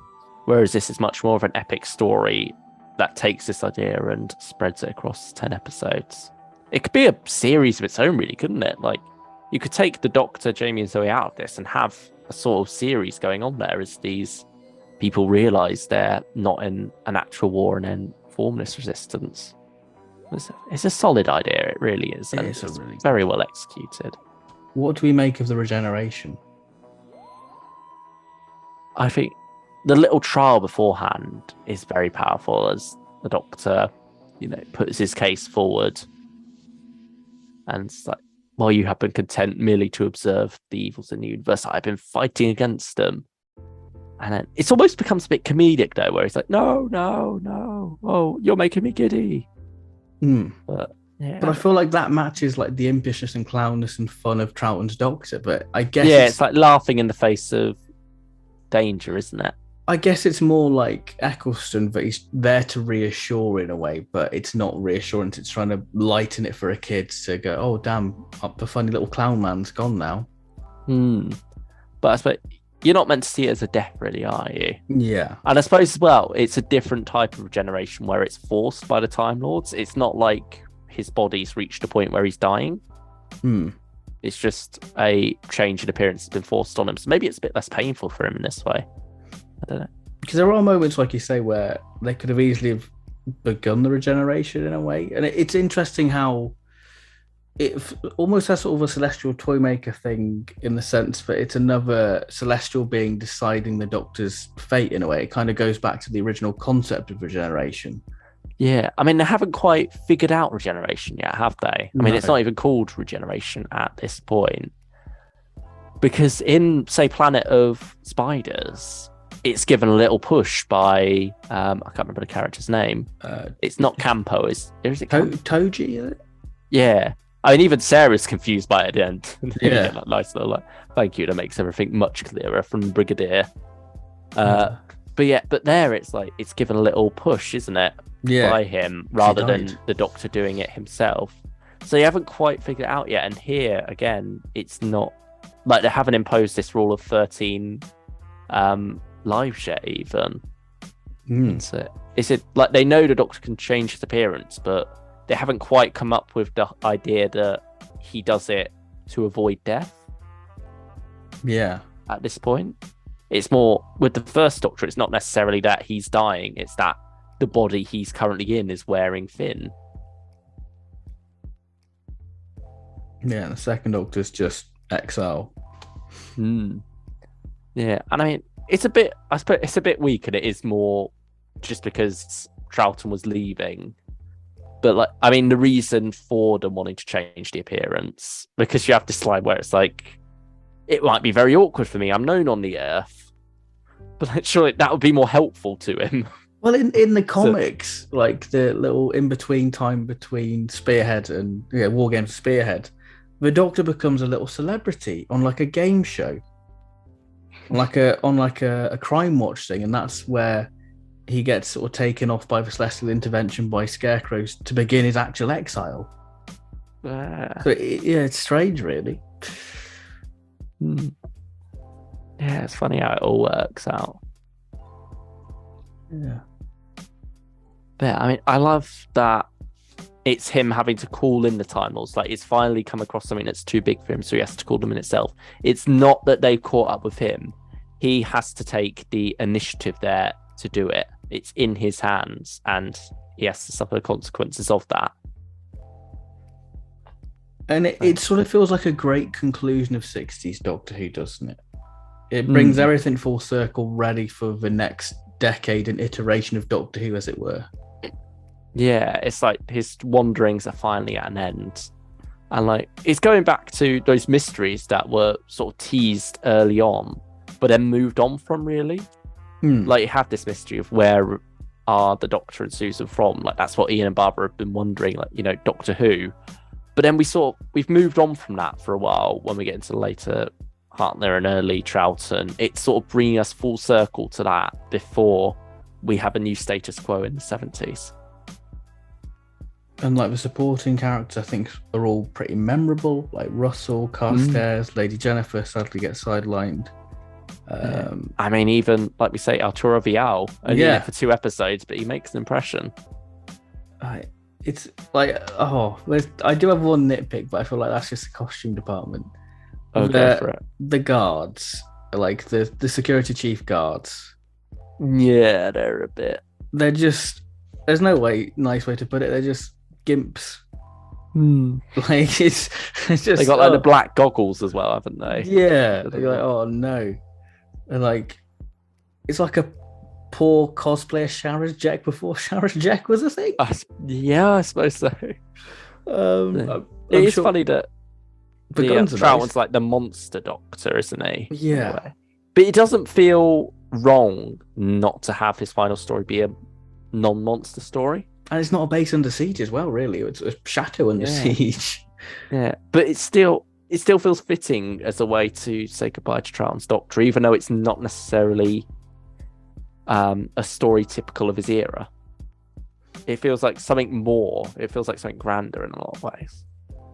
Whereas this is much more of an epic story that takes this idea and spreads it across 10 episodes. It could be a series of its own, really, couldn't it? Like, you could take the Doctor, Jamie, and Zoe out of this and have a sort of series going on there as these people realise they're not in an actual war and then form this resistance. It's a solid idea, it really is. And it's really very well executed. What do we make of the regeneration? I think the little trial beforehand is very powerful as the Doctor, puts his case forward. And it's like, well, you have been content merely to observe the evils in the universe. I've been fighting against them. And then it almost becomes a bit comedic, though, where he's like, no. Oh, you're making me giddy. But I feel like that matches like the impishness and clownness and fun of Troughton's Doctor. But I guess it's like laughing in the face of danger, isn't it? I guess it's more like Eccleston, but he's there to reassure in a way, but it's not reassurance. It's trying to lighten it for a kid to go, oh, damn, the funny little clown man's gone now. But I suppose you're not meant to see it as a death, really, are you? Yeah. And I suppose, as well, it's a different type of regeneration where it's forced by the Time Lords. It's not like his body's reached a point where he's dying. It's just a change in appearance that's been forced on him. So maybe it's a bit less painful for him in this way. I don't know. Because there are moments, like you say, where they could have easily have begun the regeneration in a way. And it's interesting how it almost has sort of a celestial toy maker thing in the sense that it's another celestial being deciding the Doctor's fate in a way. It kind of goes back to the original concept of regeneration. Yeah, I mean, they haven't quite figured out regeneration yet, have they? I mean, it's not even called regeneration at this point. Because in, say, Planet of Spiders, it's given a little push by, I can't remember the character's name. It's not Campo, is it Campo? Toji, is it? Yeah. I mean, even Sarah's confused by it at the end. Yeah. That nice little, thank you, that makes everything much clearer from Brigadier. But there it's like, it's given a little push, isn't it? Yeah. By him, rather than the Doctor doing it himself. So you haven't quite figured it out yet. And here, again, it's not, like they haven't imposed this rule of 13 lives yet, even. So is it like they know the Doctor can change his appearance, but they haven't quite come up with the idea that he does it to avoid death? Yeah. At this point, it's more with the first Doctor, it's not necessarily that he's dying, it's that the body he's currently in is wearing thin. Yeah, the second Doctor's just exile. Yeah, and I mean, it's a bit, I suppose it's a bit weak, and it is more just because Troughton was leaving. But like, I mean, the reason for them wanting to change the appearance, because you have this line where it's like, it might be very awkward for me. I'm known on the Earth, but like, surely that would be more helpful to him. Well, in the comics, like the little in between time between Spearhead and War Games Spearhead, the Doctor becomes a little celebrity on like a game show, on a crime watch thing, and that's where he gets sort of taken off by the celestial intervention by scarecrows to begin his actual exile. So it's strange, really. Yeah, it's funny how it all works out. Yeah. Yeah, I mean, I love that it's him having to call in the Time Lords. Like, it's finally come across something that's too big for him, so he has to call them in itself. It's not that they've caught up with him. He has to take the initiative there to do it. It's in his hands, and he has to suffer the consequences of that. And it sort of feels like a great conclusion of 60s Doctor Who, doesn't it? It brings everything full circle, ready for the next decade and iteration of Doctor Who, as it were. Yeah, it's like his wanderings are finally at an end. And like, it's going back to those mysteries that were sort of teased early on, but then moved on from, really. Like, you have this mystery of where are the Doctor and Susan from? Like, that's what Ian and Barbara have been wondering, like, you know, Doctor Who. But then we've moved on from that for a while. When we get into later Hartnell and early Troughton, it's sort of bringing us full circle to that before we have a new status quo in the 70s. And like the supporting characters, I think, are all pretty memorable. Like Russell, Carstairs, Lady Jennifer sadly gets sidelined. I mean, even like we say, Arturo Vial, only in it for 2 episodes, but he makes an impression. It's like, I do have one nitpick, but I feel like that's just the costume department. Go for it. The guards, like the security chief guards. Yeah, they're a bit. They're just. There's no nice way to put it. They're just gimps. Like it's just. They got like the black goggles as well, haven't they? Yeah. You're like, oh no, and like it's like a poor cosplay of Sharaz Jek before Sharaz Jek was a thing. Yeah, I suppose so. It's funny that Troughton's like the monster Doctor, isn't he? Yeah. Anyway. But it doesn't feel wrong not to have his final story be a non-monster story. And it's not a base under siege as well, really. It's a chateau under siege. Yeah, but it still feels fitting as a way to say goodbye to Troughton's Doctor, even though it's not necessarily a story typical of his era. It feels like something more. It feels like something grander in a lot of ways.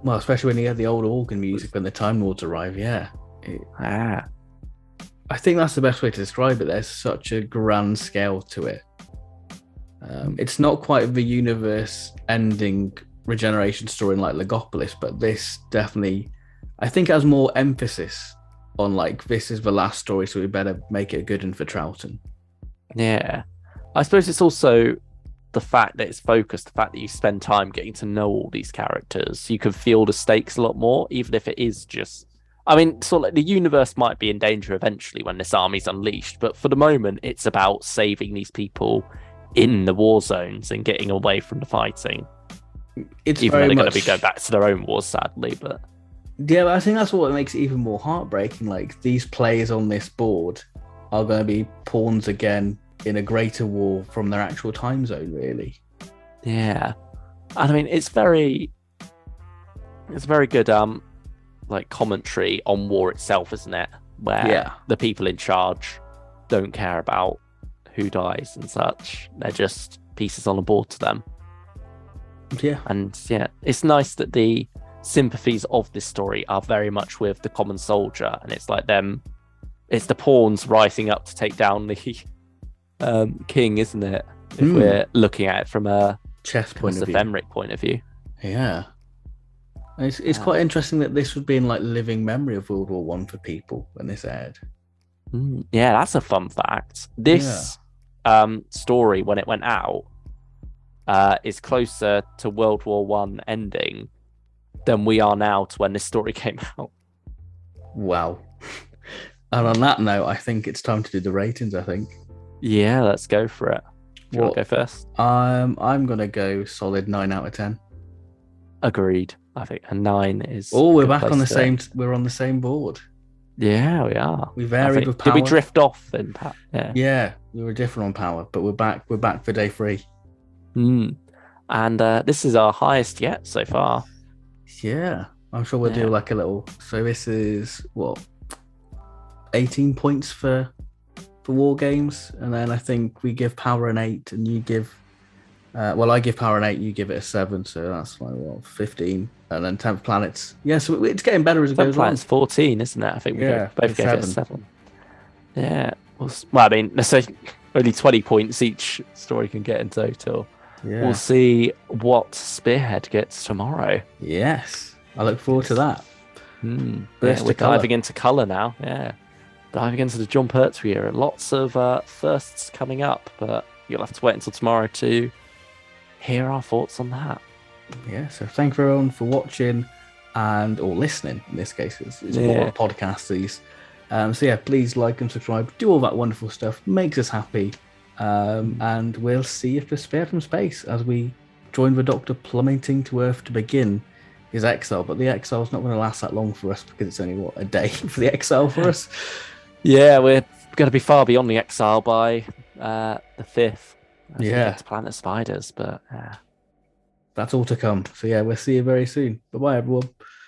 Well, especially when you had the old organ music when the Time Lords arrive, yeah. I think that's the best way to describe it. There's such a grand scale to it. It's not quite the universe-ending regeneration story in like Legopolis, but this definitely, I think, has more emphasis on like, this is the last story, so we better make it a good one for Troughton. Yeah. I suppose it's also the fact that it's focused, the fact that you spend time getting to know all these characters. You can feel the stakes a lot more, even if it is just... I mean, sort of like the universe might be in danger eventually when this army's unleashed, but for the moment, it's about saving these people in the war zones and getting away from the fighting. It's even though they're going to be going back to their own wars, sadly. But yeah, but I think that's what makes it even more heartbreaking. Like, these players on this board are going to be pawns again in a greater war from their actual time zone, really. Yeah. And I mean, it's very good like commentary on war itself, isn't it? Where the people in charge don't care about who dies and such. They're just pieces on a board to them. Yeah. And yeah, it's nice that the sympathies of this story are very much with the common soldier, and it's like it's the pawns rising up to take down the king, isn't it? If we're looking at it from a chess point of view, Femric point of view. Yeah. It's quite interesting that this would be in like living memory of World War One for people when this aired. Yeah, that's a fun fact. This story, when it went out, is closer to World War One ending than we are now to when this story came out. Wow. And on that note, I think it's time to do the ratings, I think. Yeah, let's go for it. Do you want to go first? I'm going to go solid 9 out of 10. Agreed. I think a 9 is... Oh, we're back on the same... We're on the same board. Yeah, we are. We varied with Power. Did we drift off in Power? Yeah, we were different on Power, but we're back. We're back for day 3. And this is our highest yet so far. Yeah. I'm sure we'll do like a little. So this is what 18 points for War Games, and then I think we give Power an 8, and you give. I give Power an 8, you give it a 7, so that's like 15, and then 10th Planets. Yeah, so it's getting better as it goes on. 10th Planet's 14, isn't it? I think we both gave it a 7. Yeah. Well, I mean, let's say only 20 points each story can get in total. Yeah. We'll see what Spearhead gets tomorrow. Yes, I look forward to that. We're diving into colour now. Yeah, diving into the John Pertwee era. Lots of firsts coming up, but you'll have to wait until tomorrow to hear our thoughts on that. Yeah, so thank you everyone for watching or listening. In this case, it's more a podcast. These. So yeah, please like and subscribe. Do all that wonderful stuff. Makes us happy. And we'll see you for Spearhead from Space as we join the Doctor plummeting to Earth to begin his exile. But the exile's not going to last that long for us because it's only a day for the exile for us. Yeah, we're going to be far beyond the exile by the 5th. We get to Planet Spiders, but that's all to come. So yeah, we'll see you very soon. Bye-bye, everyone.